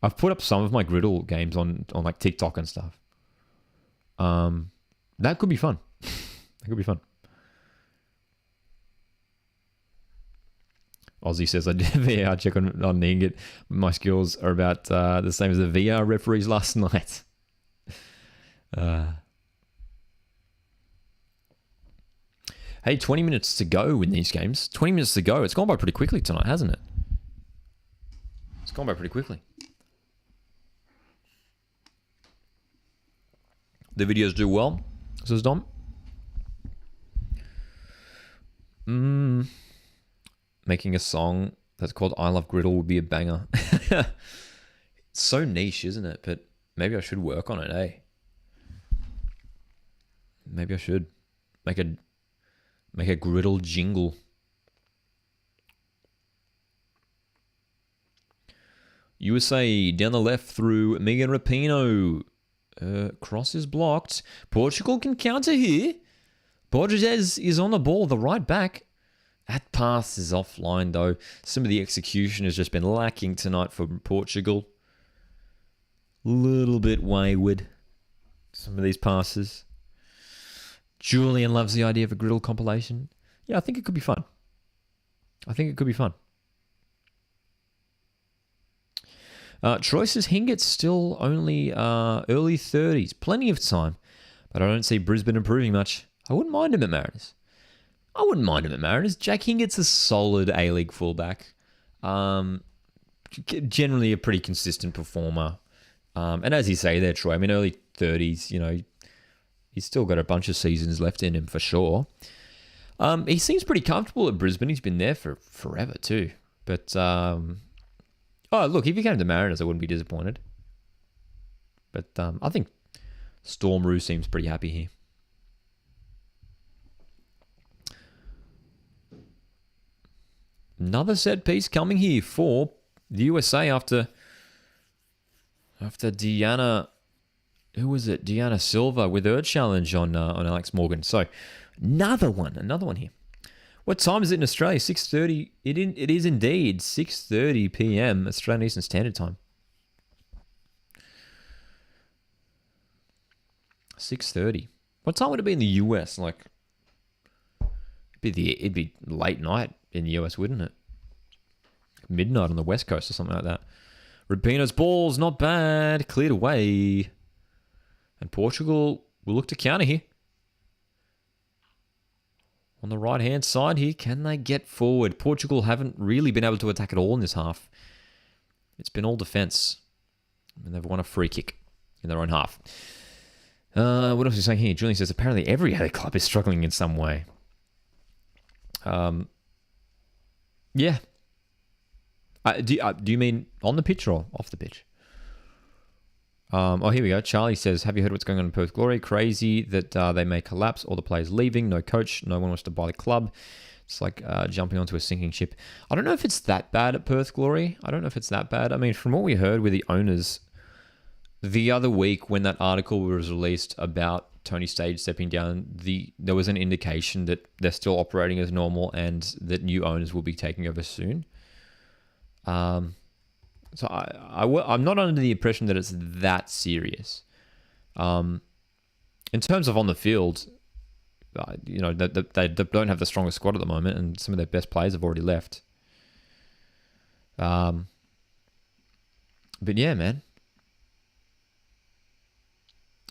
I've put up some of my griddle games on like TikTok and stuff. That could be fun. Aussie says, I did a VR check on Ingot. My skills are about the same as the VR referees last night. Hey, 20 minutes to go in these games. 20 minutes to go. It's gone by pretty quickly tonight, hasn't it? It's gone by pretty quickly. The videos do well, says Dom. Making a song that's called I Love Griddle would be a banger. It's so niche, isn't it? But maybe I should work on it, eh? Maybe I should make a griddle jingle. USA down the left through Megan Rapinoe. Cross is blocked. Portugal can counter here. Borges is on the ball, the right back. That pass is offline, though. Some of the execution has just been lacking tonight for Portugal. Little bit wayward, some of these passes. Julian loves the idea of a griddle compilation. Yeah, I think it could be fun. Troy says Hingett's still only early 30s. Plenty of time. But I don't see Brisbane improving much. I wouldn't mind him at Mariners. Jack Hingett's a solid A-League fullback. Generally a pretty consistent performer. And as you say there, Troy, I mean, early 30s, you know, he's still got a bunch of seasons left in him for sure. He seems pretty comfortable at Brisbane. He's been there for forever too. But, look, if he came to Mariners, I wouldn't be disappointed. But I think Storm Roo seems pretty happy here. Another set piece coming here for the USA after Deanna, who was it? Deanna Silva with her challenge on Alex Morgan. So another one here. What time is it in Australia? 6:30. It is indeed 6:30 p.m. Australian Eastern Standard Time. 6:30. What time would it be in the US? Like, it'd be late night in the US, wouldn't it? Midnight on the West Coast or something like that. Rapinoe's ball's not bad. Cleared away. And Portugal will look to counter here. On the right-hand side here, can they get forward? Portugal haven't really been able to attack at all in this half. It's been all defense. And they've won a free kick in their own half. What else is he saying here? Julian says, apparently every other club is struggling in some way. Yeah. Do you mean on the pitch or off the pitch? Here we go. Charlie says, have you heard what's going on in Perth Glory? Crazy that they may collapse. All the players leaving. No coach. No one wants to buy the club. It's like jumping onto a sinking ship. I don't know if it's that bad at Perth Glory. I mean, from what we heard with the owners the other week when that article was released about Tony Stage stepping down, there was an indication that they're still operating as normal and that new owners will be taking over soon. So I'm not under the impression that it's that serious. In terms of on the field, they don't have the strongest squad at the moment, and some of their best players have already left. But yeah, man.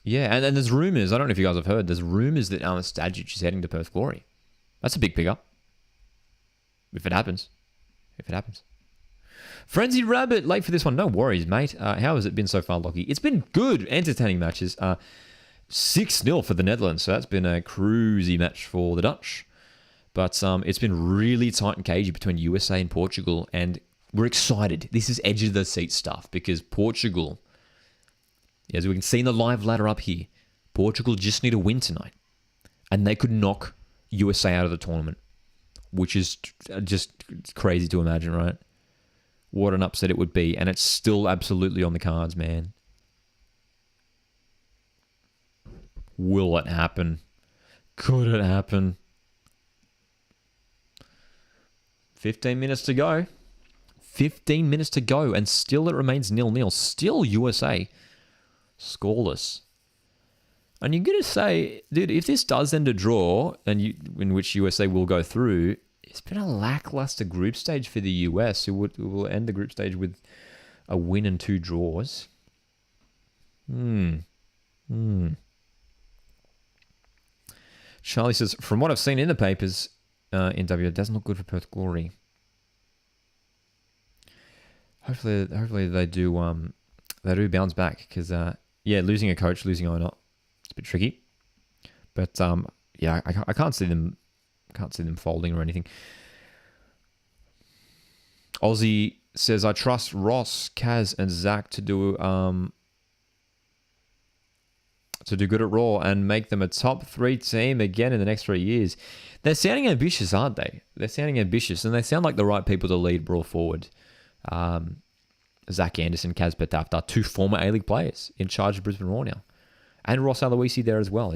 Yeah, and there's rumours, I don't know if you guys have heard, there's rumours that Alan Stajic is heading to Perth Glory. That's a big pickup. If it happens. Frenzied Rabbit, late for this one. No worries, mate. How has it been so far, Lockie? It's been good, entertaining matches. 6-0 for the Netherlands, so that's been a cruisy match for the Dutch. But it's been really tight and cagey between USA and Portugal, and we're excited. This is edge of the seat stuff because Portugal, as we can see in the live ladder up here, Portugal just need a win tonight, and they could knock USA out of the tournament, which is just crazy to imagine, right? What an upset it would be, and it's still absolutely on the cards, man. Will it happen? Could it happen? 15 minutes to go. 15 minutes to go, and still it remains 0-0. Still USA scoreless. And you're going to say, dude, if this does end a draw, in which USA will go through, it's been a lackluster group stage for the US, who will end the group stage with a win and 2 draws. Charlie says, from what I've seen in the papers, in W, it doesn't look good for Perth Glory. Hopefully they do bounce back, because losing a coach, losing owner, it's a bit tricky. But I can't see them folding or anything. Aussie says, I trust Ross, Kaz, and Zach to do to do good at Raw and make them a top 3 team again in the next 3 years. They're sounding ambitious, aren't they? They're sounding ambitious, and they sound like the right people to lead Raw forward. Zach Anderson, Kaz Petafta, 2 former A-League players in charge of Brisbane Raw now. And Ross Aloisi there as well.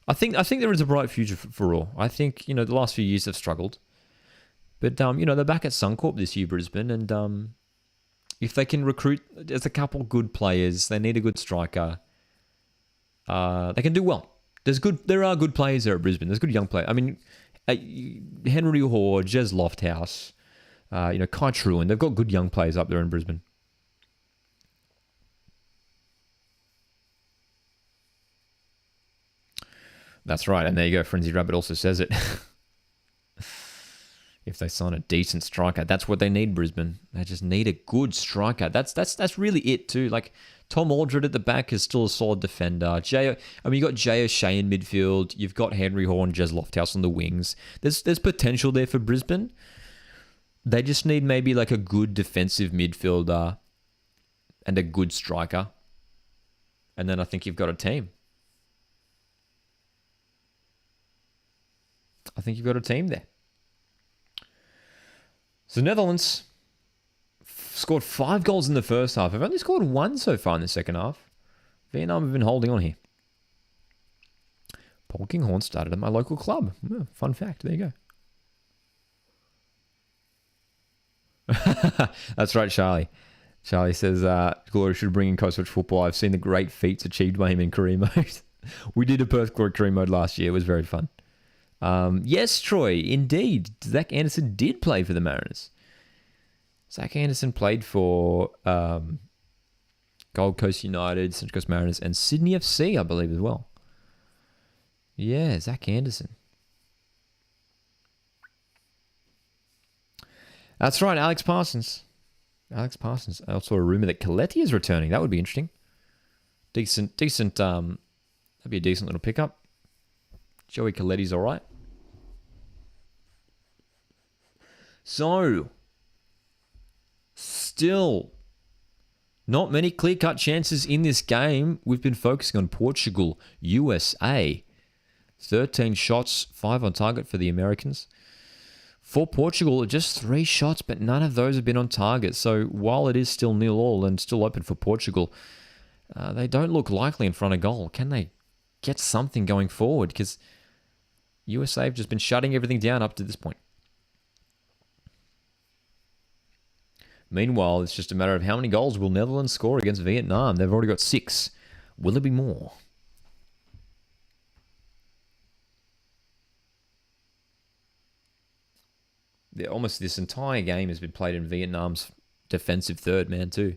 I think there is a bright future for Raw. I think, the last few years have struggled. But, they're back at Suncorp this year, Brisbane, and if they can recruit, there's a couple good players. They need a good striker. They can do well. There are good players there at Brisbane. There's good young players. I mean, Henry Hoare, Jez Lofthouse, Kai Truan. They've got good young players up there in Brisbane. That's right. And there you go. Frenzy Rabbit also says it. If they sign a decent striker, that's what they need, Brisbane. They just need a good striker. That's really it too. Like Tom Aldred at the back is still a solid defender. You got Jay O'Shea in midfield. You've got Henry Horn, Jez Lofthouse on the wings. There's potential there for Brisbane. They just need maybe like a good defensive midfielder and a good striker. And then I think you've got a team. I think you've got a team there. So Netherlands scored 5 goals in the first half. They've only scored 1 so far in the second half. Vietnam have been holding on here. Paul Kinghorn started at my local club. Fun fact. There you go. That's right, Charlie. Charlie says, Glory should bring in Coast Watch football. I've seen the great feats achieved by him in career mode. We did a Perth Glory career mode last year. It was very fun. Yes, Troy, indeed. Zach Anderson did play for the Mariners. Zach Anderson played for Gold Coast United, Central Coast Mariners, and Sydney FC, I believe, as well. Yeah, Zach Anderson. That's right, Alex Parsons. Alex Parsons. I saw a rumor that Coletti is returning. That would be interesting. Decent. That'd be a decent little pickup. Joey Coletti's all right. So, still, not many clear-cut chances in this game. We've been focusing on Portugal, USA. 13 shots, 5 on target for the Americans. For Portugal, just 3 shots, but none of those have been on target. So, while it is still 0-0 and still open for Portugal, they don't look likely in front of goal. Can they get something going forward? Because USA have just been shutting everything down up to this point. Meanwhile, it's just a matter of how many goals will Netherlands score against Vietnam. They've already got 6. Will there be more? Almost this entire game has been played in Vietnam's defensive third man too.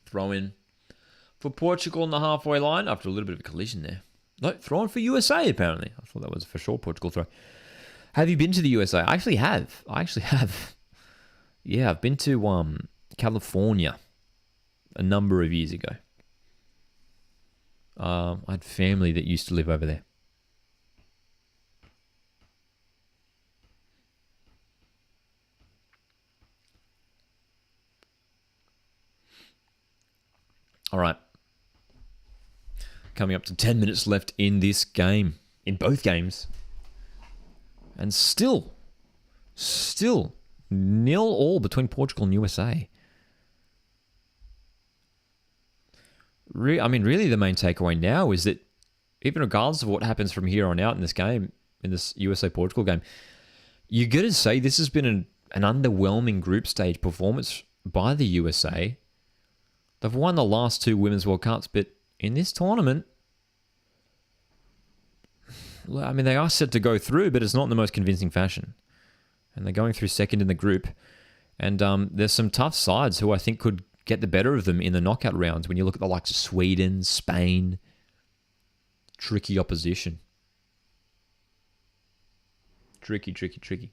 Throw in for Portugal on the halfway line after a little bit of a collision there. No, throw in for USA apparently. I thought that was for sure Portugal throw. Have you been to the USA? I actually have. Yeah, I've been to California a number of years ago. I had family that used to live over there. All right. Coming up to 10 minutes left in this game. In both games. And still 0-0 between Portugal and USA. Really the main takeaway now is that even regardless of what happens from here on out in this game, in this USA-Portugal game, you got to say this has been an underwhelming group stage performance by the USA. They've won the last 2 Women's World Cups, but in this tournament, they are set to go through, but it's not in the most convincing fashion. And they're going through second in the group. And there's some tough sides who I think could get the better of them in the knockout rounds when you look at the likes of Sweden, Spain. Tricky opposition. Tricky.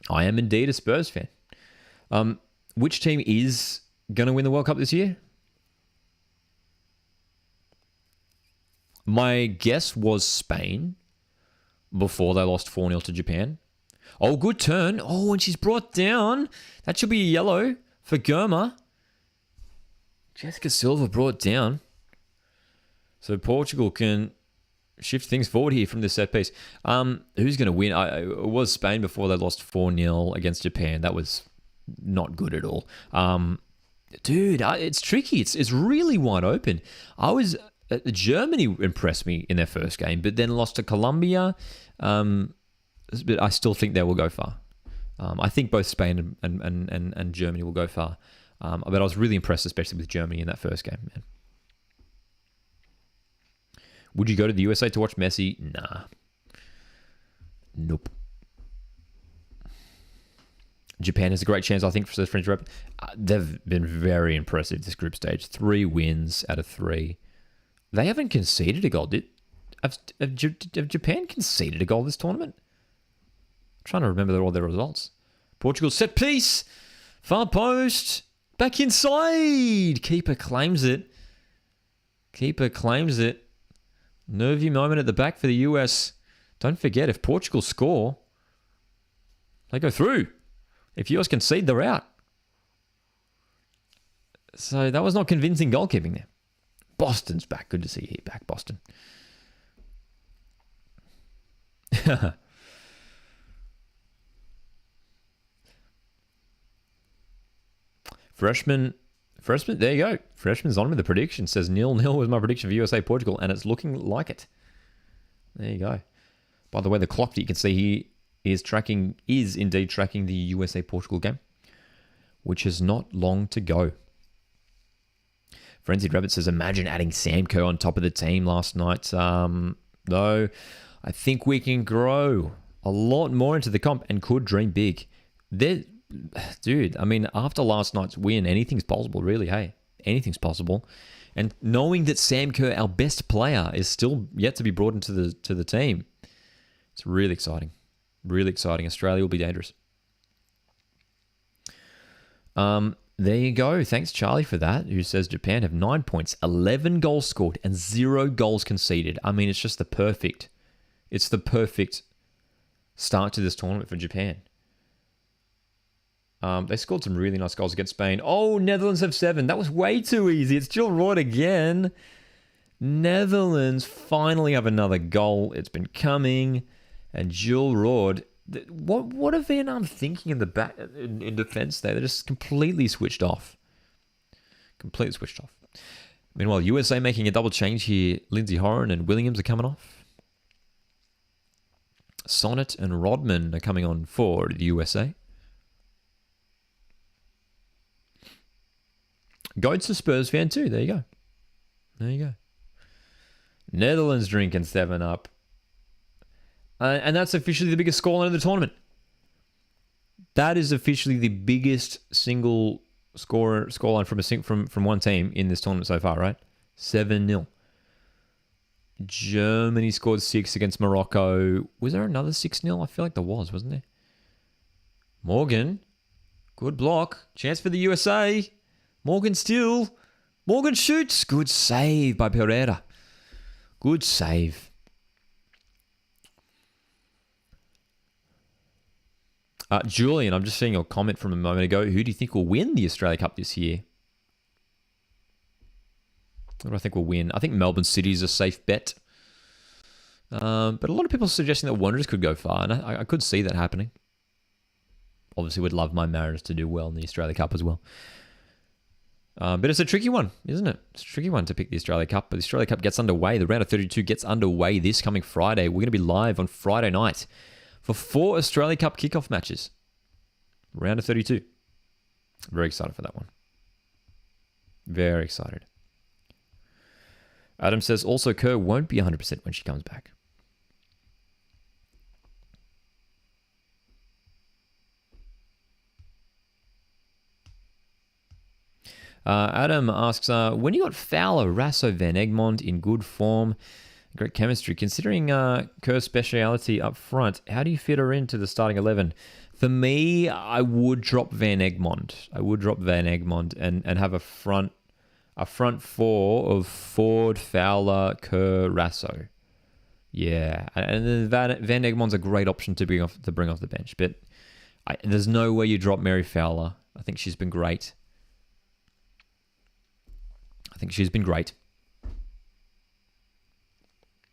I am indeed a Spurs fan. Which team is going to win the World Cup this year? My guess was Spain before they lost 4-0 to Japan. Oh, good turn. Oh, and she's brought down. That should be a yellow for Germa. Jessica Silva brought down. So Portugal can shift things forward here from this set piece. Who's going to win? It was Spain before they lost 4-0 against Japan. That was not good at all. Dude, it's tricky. It's really wide open. Germany impressed me in their first game, but then lost to Colombia. But I still think they will go far. I think both Spain and Germany will go far. But I was really impressed, especially with Germany in that first game, man. Would you go to the USA to watch Messi? Nah. Nope. Japan has a great chance, I think, for the French rep. They've been very impressive this group stage. 3 wins out of 3. They haven't conceded a goal. Have Japan conceded a goal this tournament? I'm trying to remember all their results. Portugal set piece. Far post. Back inside. Keeper claims it. Nervy moment at the back for the US. Don't forget, if Portugal score, they go through. If US concede, they're out. So that was not convincing goalkeeping there. Boston's back. Good to see you back, Boston. Freshman, there you go. Freshman's on with the prediction. Says 0-0 was my prediction for USA Portugal, and it's looking like it. There you go. By the way, the clock that you can see here is indeed tracking the USA Portugal game, which is not long to go. Frenzied Rabbit says, imagine adding Sam Kerr on top of the team last night. Though, I think we can grow a lot more into the comp and could dream big. Dude, I mean, after last night's win, anything's possible, really, hey? Anything's possible. And knowing that Sam Kerr, our best player, is still yet to be brought into the team, it's really exciting. Really exciting. Australia will be dangerous. There you go. Thanks, Charlie, for that. Who says Japan have 9 points, 11 goals scored, and 0 goals conceded. I mean, it's just the perfect start to this tournament for Japan. They scored some really nice goals against Spain. Oh, Netherlands have 7. That was way too easy. It's Jill Royd again. Netherlands finally have another goal. It's been coming. And Jill Royd, what are Vietnam thinking in the back in defense there? They're just completely switched off. Meanwhile, USA making a double change here. Lindsay Horan and Williams are coming off. Sonnet and Rodman are coming on for the USA. Goat's a Spurs fan too. There you go. Netherlands drinking 7-Up. And that's officially the biggest scoreline of the tournament. That is officially the biggest single scoreline from one team in this tournament so far, right? 7-0. Germany scored 6 against Morocco. Was there another 6-0? I feel like there was, wasn't there? Morgan. Good block. Chance for the USA. Morgan still. Morgan shoots. Good save by Pereira. Good save. Julian, I'm just seeing your comment from a moment ago. Who do you think will win the Australia Cup this year? What do I think will win? I think Melbourne City is a safe bet. But a lot of people are suggesting that Wanderers could go far, and I could see that happening. Obviously, would love my Mariners to do well in the Australia Cup as well. But it's a tricky one, isn't it? It's a tricky one to pick the Australia Cup. But the Australia Cup gets underway. The round of 32 gets underway this coming Friday. We're going to be live on Friday night for 4 Australia Cup kickoff matches. Round of 32. Very excited for that one. Very excited. Adam says also Kerr won't be 100% when she comes back. Adam asks, when you got Fowler, Rasso, Van Egmond in good form, great chemistry, considering Kerr's speciality up front, how do you fit her into the starting 11? For me, I would drop Van Egmond. And have a front A front four of Ford, Fowler, Kerr, Rasso. Yeah, and then Van Egmont's a great option to bring off the bench, but there's no way you drop Mary Fowler. I think she's been great.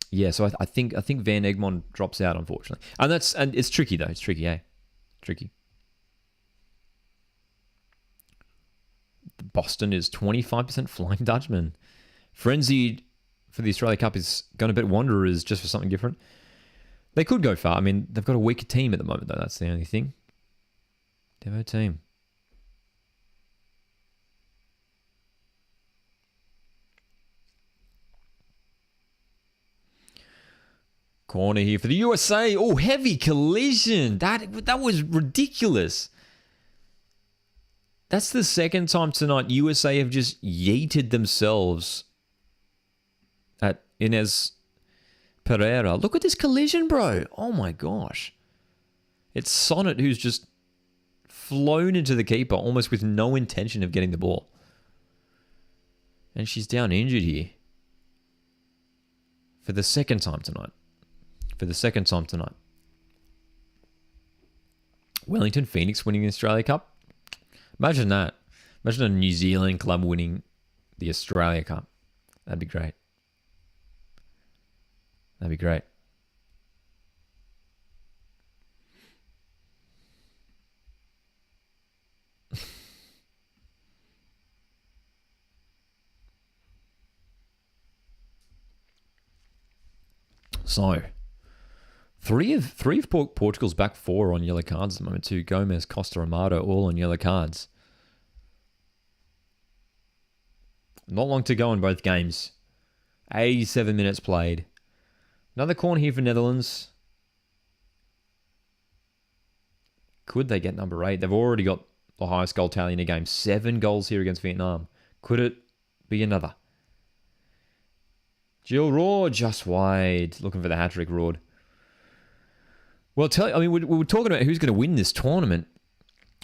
Yeah, so I think Van Egmont drops out, unfortunately, and it's tricky though. It's tricky, eh? Tricky. Boston is 25% Flying Dutchman. Frenzied for the Australia Cup is going to bet Wanderers just for something different. They could go far. I mean, they've got a weaker team at the moment, though. That's the only thing. Devo team. Corner here for the USA. Oh, heavy collision. That was ridiculous. That's the second time tonight USA have just yeeted themselves at Inez Pereira. Look at this collision, bro. Oh my gosh. It's Sonnet who's just flown into the keeper almost with no intention of getting the ball. And she's down injured here. For the second time tonight. Wellington Phoenix winning the Australia Cup. Imagine that. Imagine a New Zealand club winning the Australia Cup. That'd be great. So, three of Portugal's back four on yellow cards at the moment too. Gomez, Costa, Amado, all on yellow cards. Not long to go in both games. 87 minutes played. Another corner here for Netherlands. Could they get number 8? They've already got the highest goal tally in a game. 7 goals here against Vietnam. Could it be another? Jill Raw just wide. Looking for the hat-trick, Raw. Well, we were talking about who's going to win this tournament.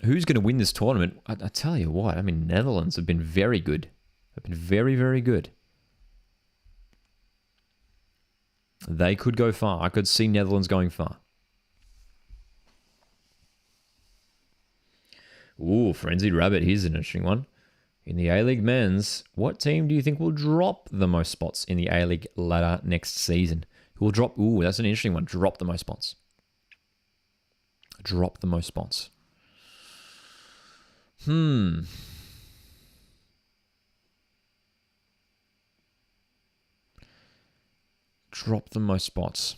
I tell you what, I mean, Netherlands have been very good. They've been very, very good. They could go far. I could see Netherlands going far. Ooh, Frenzied Rabbit. Here's an interesting one. In the A-League men's, what team do you think will drop the most spots in the A-League ladder next season? Who will drop? Ooh, that's an interesting one. Drop the most spots. Drop the most spots. Drop the most spots.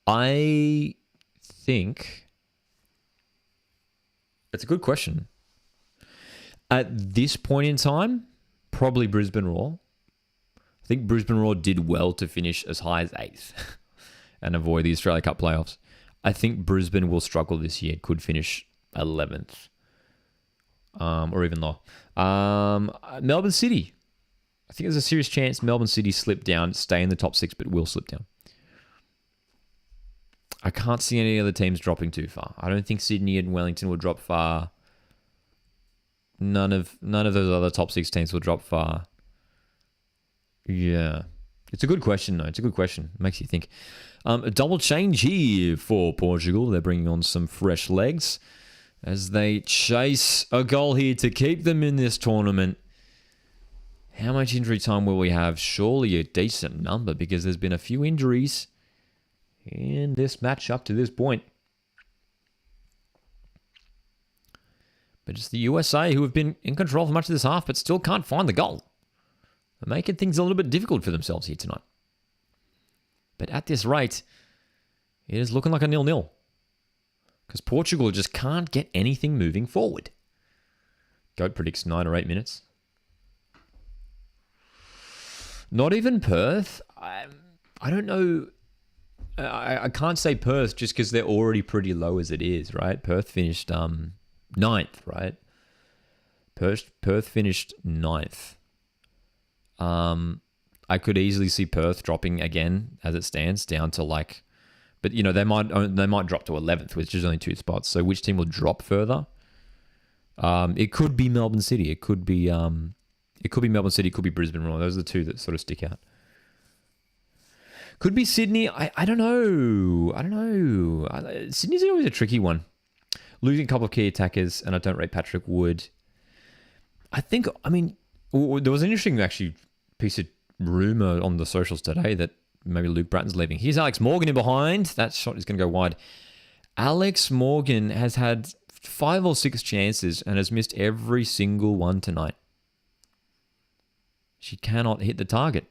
I think it's a good question. At this point in time, probably Brisbane Roar. I think Brisbane Roar did well to finish as high as 8th and avoid the Australia Cup playoffs. I think Brisbane will struggle this year. Could finish 11th. Or even lower. Melbourne City. I think there's a serious chance Melbourne City slip down, stay in the top 6, but will slip down. I can't see any other teams dropping too far. I don't think Sydney and Wellington will drop far. None of those other top 6 teams will drop far. Yeah. It's a good question, though. It's a good question. It makes you think. A double change here for Portugal. They're bringing on some fresh legs as they chase a goal here to keep them in this tournament. How much injury time will we have? Surely a decent number because there's been a few injuries in this match up to this point. But it's the USA who have been in control for much of this half but still can't find the goal. They're making things a little bit difficult for themselves here tonight. But at this rate, it is looking like a 0-0. Because Portugal just can't get anything moving forward. Goat predicts 9 or 8 minutes. Not even Perth. I don't know. I can't say Perth just because they're already pretty low as it is, right? Perth finished 9th, right? Perth finished 9th. I could easily see Perth dropping again as it stands down to like, but you know they might drop to 11th, which is only 2 spots. So which team will drop further? It could be Melbourne City. It could be Melbourne City. It could be Brisbane Roar. Those are the two that sort of stick out. Could be Sydney. I don't know. Sydney's always a tricky one. Losing a couple of key attackers, and I don't rate Patrick Wood. There was an interesting actually piece of rumour on the socials today that maybe Luke Bratton's leaving. Here's Alex Morgan in behind. That shot is going to go wide. Alex Morgan has had 5 or 6 chances and has missed every single one tonight. She cannot hit the target.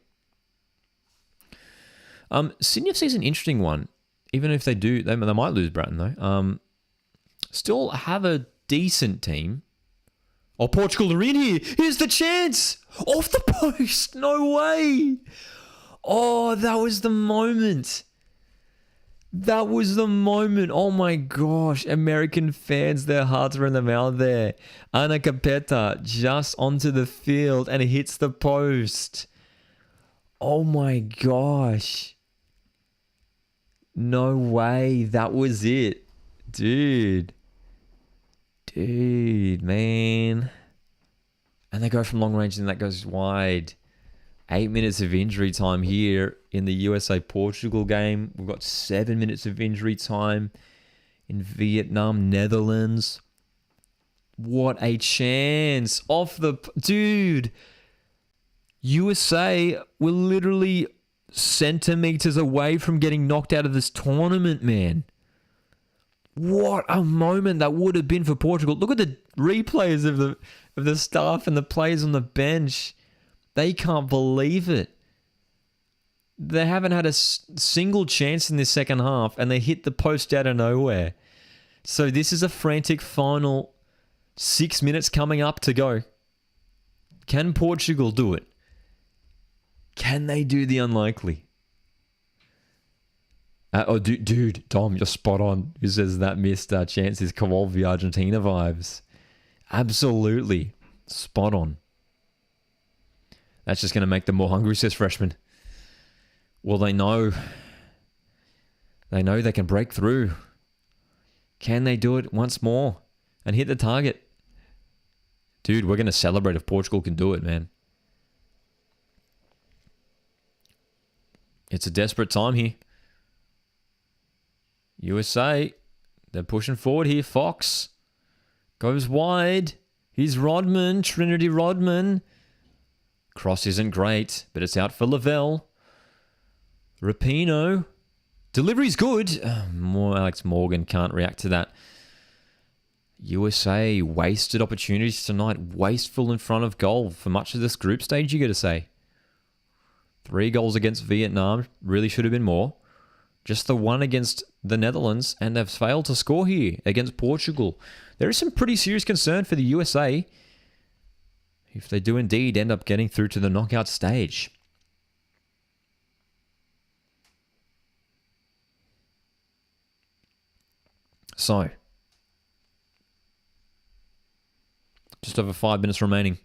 Sydney FC is an interesting one. Even if they do, they might lose Bratton though. Still have a decent team. Oh, Portugal are in here. Here's the chance. Off the post. No way. Oh, that was the moment. Oh my gosh. American fans, their hearts are in their mouth there. Ana Capeta just onto the field and it hits the post. Oh my gosh. No way. That was it. Dude, man. And they go from long range and that goes wide. 8 minutes of injury time here in the USA-Portugal game. We've got 7 minutes of injury time in Vietnam, Netherlands. What a chance. Dude. USA were literally centimeters away from getting knocked out of this tournament, man. What a moment that would have been for Portugal. Look at the replays of the staff and the players on the bench. They can't believe it. They haven't had a single chance in this second half and they hit the post out of nowhere. So this is a frantic final 6 minutes coming up to go. Can Portugal do it? Can they do the unlikely? Dude, Dom, you're spot on. Who says that missed chance is Kowalski Argentina vibes? Absolutely. Spot on. That's just going to make them more hungry, says Freshman. Well, they know. They know they can break through. Can they do it once more and hit the target? Dude, we're going to celebrate if Portugal can do it, man. It's a desperate time here. USA, they're pushing forward here. Fox goes wide. Here's Rodman, Trinity Rodman. Cross isn't great, but it's out for Lavelle. Rapinoe. Delivery's good. More Alex Morgan can't react to that. USA wasted opportunities tonight. Wasteful in front of goal for much of this group stage, you got to say. 3 goals against Vietnam. Really should have been more. Just the one against the Netherlands, and they've failed to score here against Portugal. There is some pretty serious concern for the USA if they do indeed end up getting through to the knockout stage. So, just over 5 minutes remaining.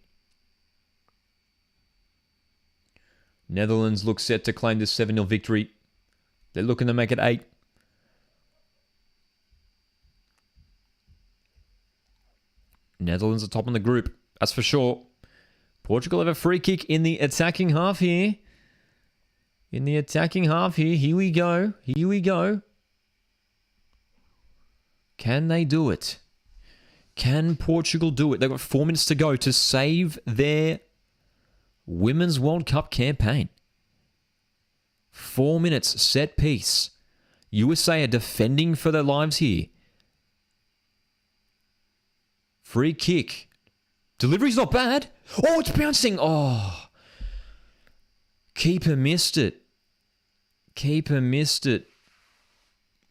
Netherlands look set to claim this 7-0 victory. They're looking to make it 8. Netherlands are top in the group, that's for sure. Portugal have a free kick in the attacking half here. Here we go. Can they do it? Can Portugal do it? They've got 4 minutes to go to save their Women's World Cup campaign. 4 minutes, set piece. USA are defending for their lives here. Free kick. Delivery's not bad. Oh, it's bouncing. Oh. Keeper missed it.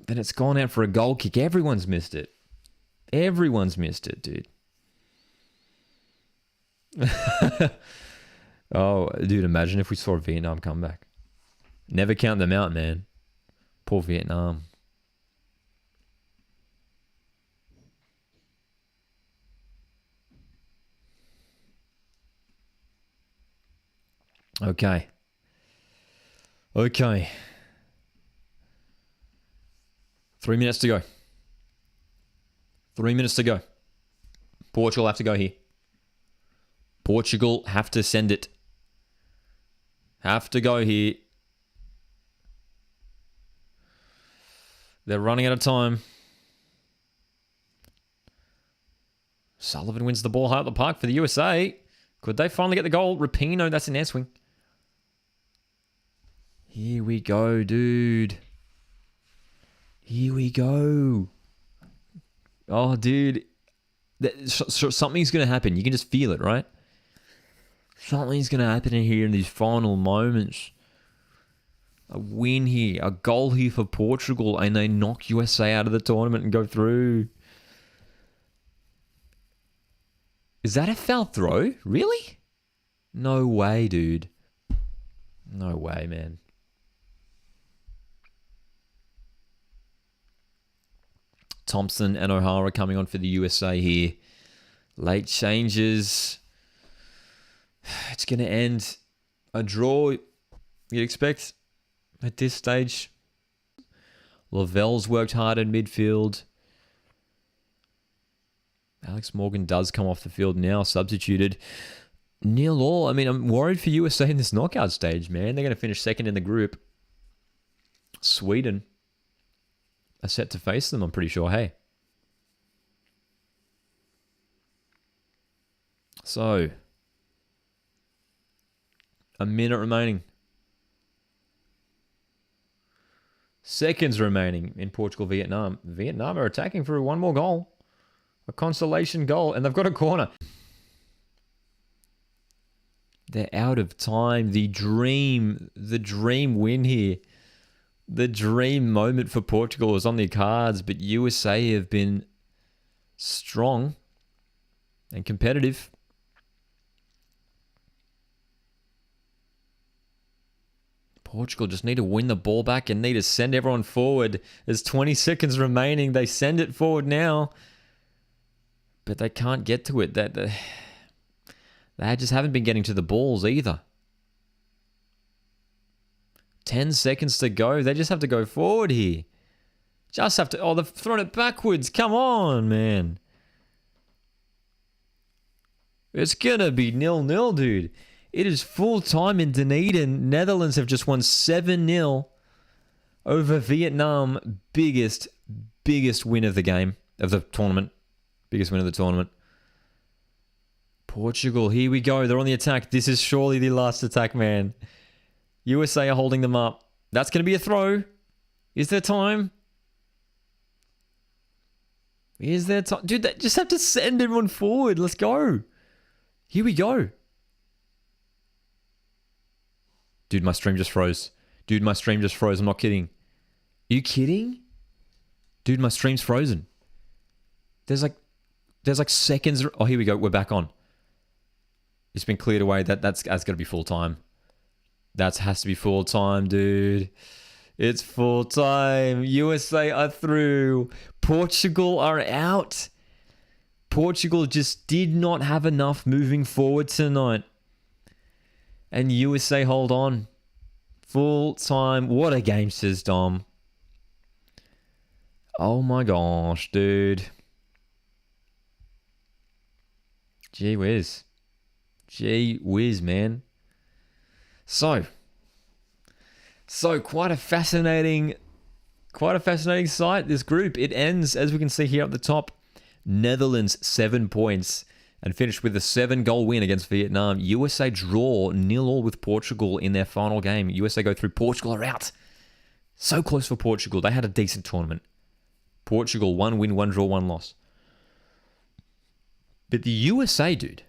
Then it's gone out for a goal kick. Everyone's missed it. Dude. Oh, dude, imagine if we saw a Vietnam comeback. Never count them out, man. Poor Vietnam. Okay. 3 minutes to go. Portugal have to go here. Portugal have to send it. Have to go here. They're running out of time. Sullivan wins the ball high at the park for the USA. Could they finally get the goal? Rapinoe, that's an air swing. Here we go, dude. Here we go. Oh, dude. Something's going to happen. You can just feel it, right? Something's going to happen in here in these final moments. A win here. A goal here for Portugal. And they knock USA out of the tournament and go through. Is that a foul throw? Really? No way, dude. No way, man. Thompson and O'Hara coming on for the USA here. Late changes. It's going to end a draw, you'd expect, at this stage. Lavelle's worked hard in midfield. Alex Morgan does come off the field now, substituted. 0-0. I mean, I'm worried for USA in this knockout stage, man. They're going to finish second in the group. Sweden are set to face them, I'm pretty sure. Hey. So, a minute remaining. Seconds remaining in Portugal-Vietnam. Vietnam are attacking for one more goal. A consolation goal, and they've got a corner. They're out of time. The dream win here. The dream moment for Portugal was on their cards, but USA have been strong and competitive. Portugal just need to win the ball back and need to send everyone forward. There's 20 seconds remaining. They send it forward now. But they can't get to it. They just haven't been getting to the balls either. 10 seconds to go. They just have to go forward here. Just have to... Oh, they've thrown it backwards. Come on, man. It's going to be 0-0, dude. It is full time in Dunedin. Netherlands have just won 7-0 over Vietnam. Biggest win of the game, of the tournament. Biggest win of the tournament. Portugal, here we go. They're on the attack. This is surely the last attack, man. USA are holding them up. That's going to be a throw. Is there time? Is there time? Dude, they just have to send everyone forward. Let's go. Here we go. Dude, my stream just froze. Dude, my stream just froze. I'm not kidding. Are you kidding? Dude, my stream's frozen. There's like seconds. Oh, here we go. We're back on. It's been cleared away. That's got to be full time. That has to be full time, dude. It's full time. USA are through. Portugal are out. Portugal just did not have enough moving forward tonight. And USA hold on. Full time. What a game, says Dom. Oh my gosh, dude. Gee whiz. Gee whiz, man. So quite a fascinating sight, this group. It ends, as we can see here at the top, Netherlands 7 points and finished with a 7-goal win against Vietnam. USA draw 0-0 with Portugal in their final game. USA go through. Portugal are out. So close for Portugal. They had a decent tournament. Portugal, 1 win, 1 draw, 1 loss. But the USA, dude,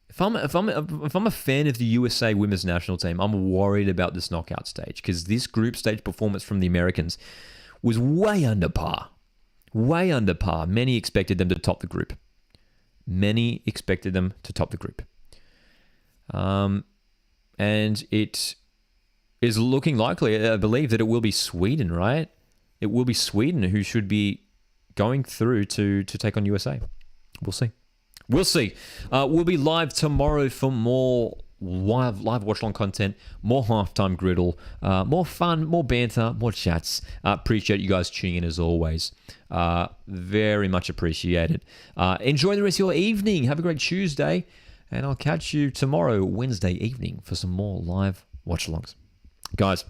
if I'm a fan of the USA women's national team, I'm worried about this knockout stage because this group stage performance from the Americans was way under par. Way under par. Many expected them to top the group. And it is looking likely, I believe, that it will be Sweden, right? It will be Sweden who should be going through to take on USA. We'll see. We'll be live tomorrow for more live watch-along content, more halftime griddle, more fun, more banter, more chats. Appreciate you guys tuning in as always. Very much appreciated. Enjoy the rest of your evening. Have a great Tuesday. And I'll catch you tomorrow, Wednesday evening, for some more live watch-alongs. Guys,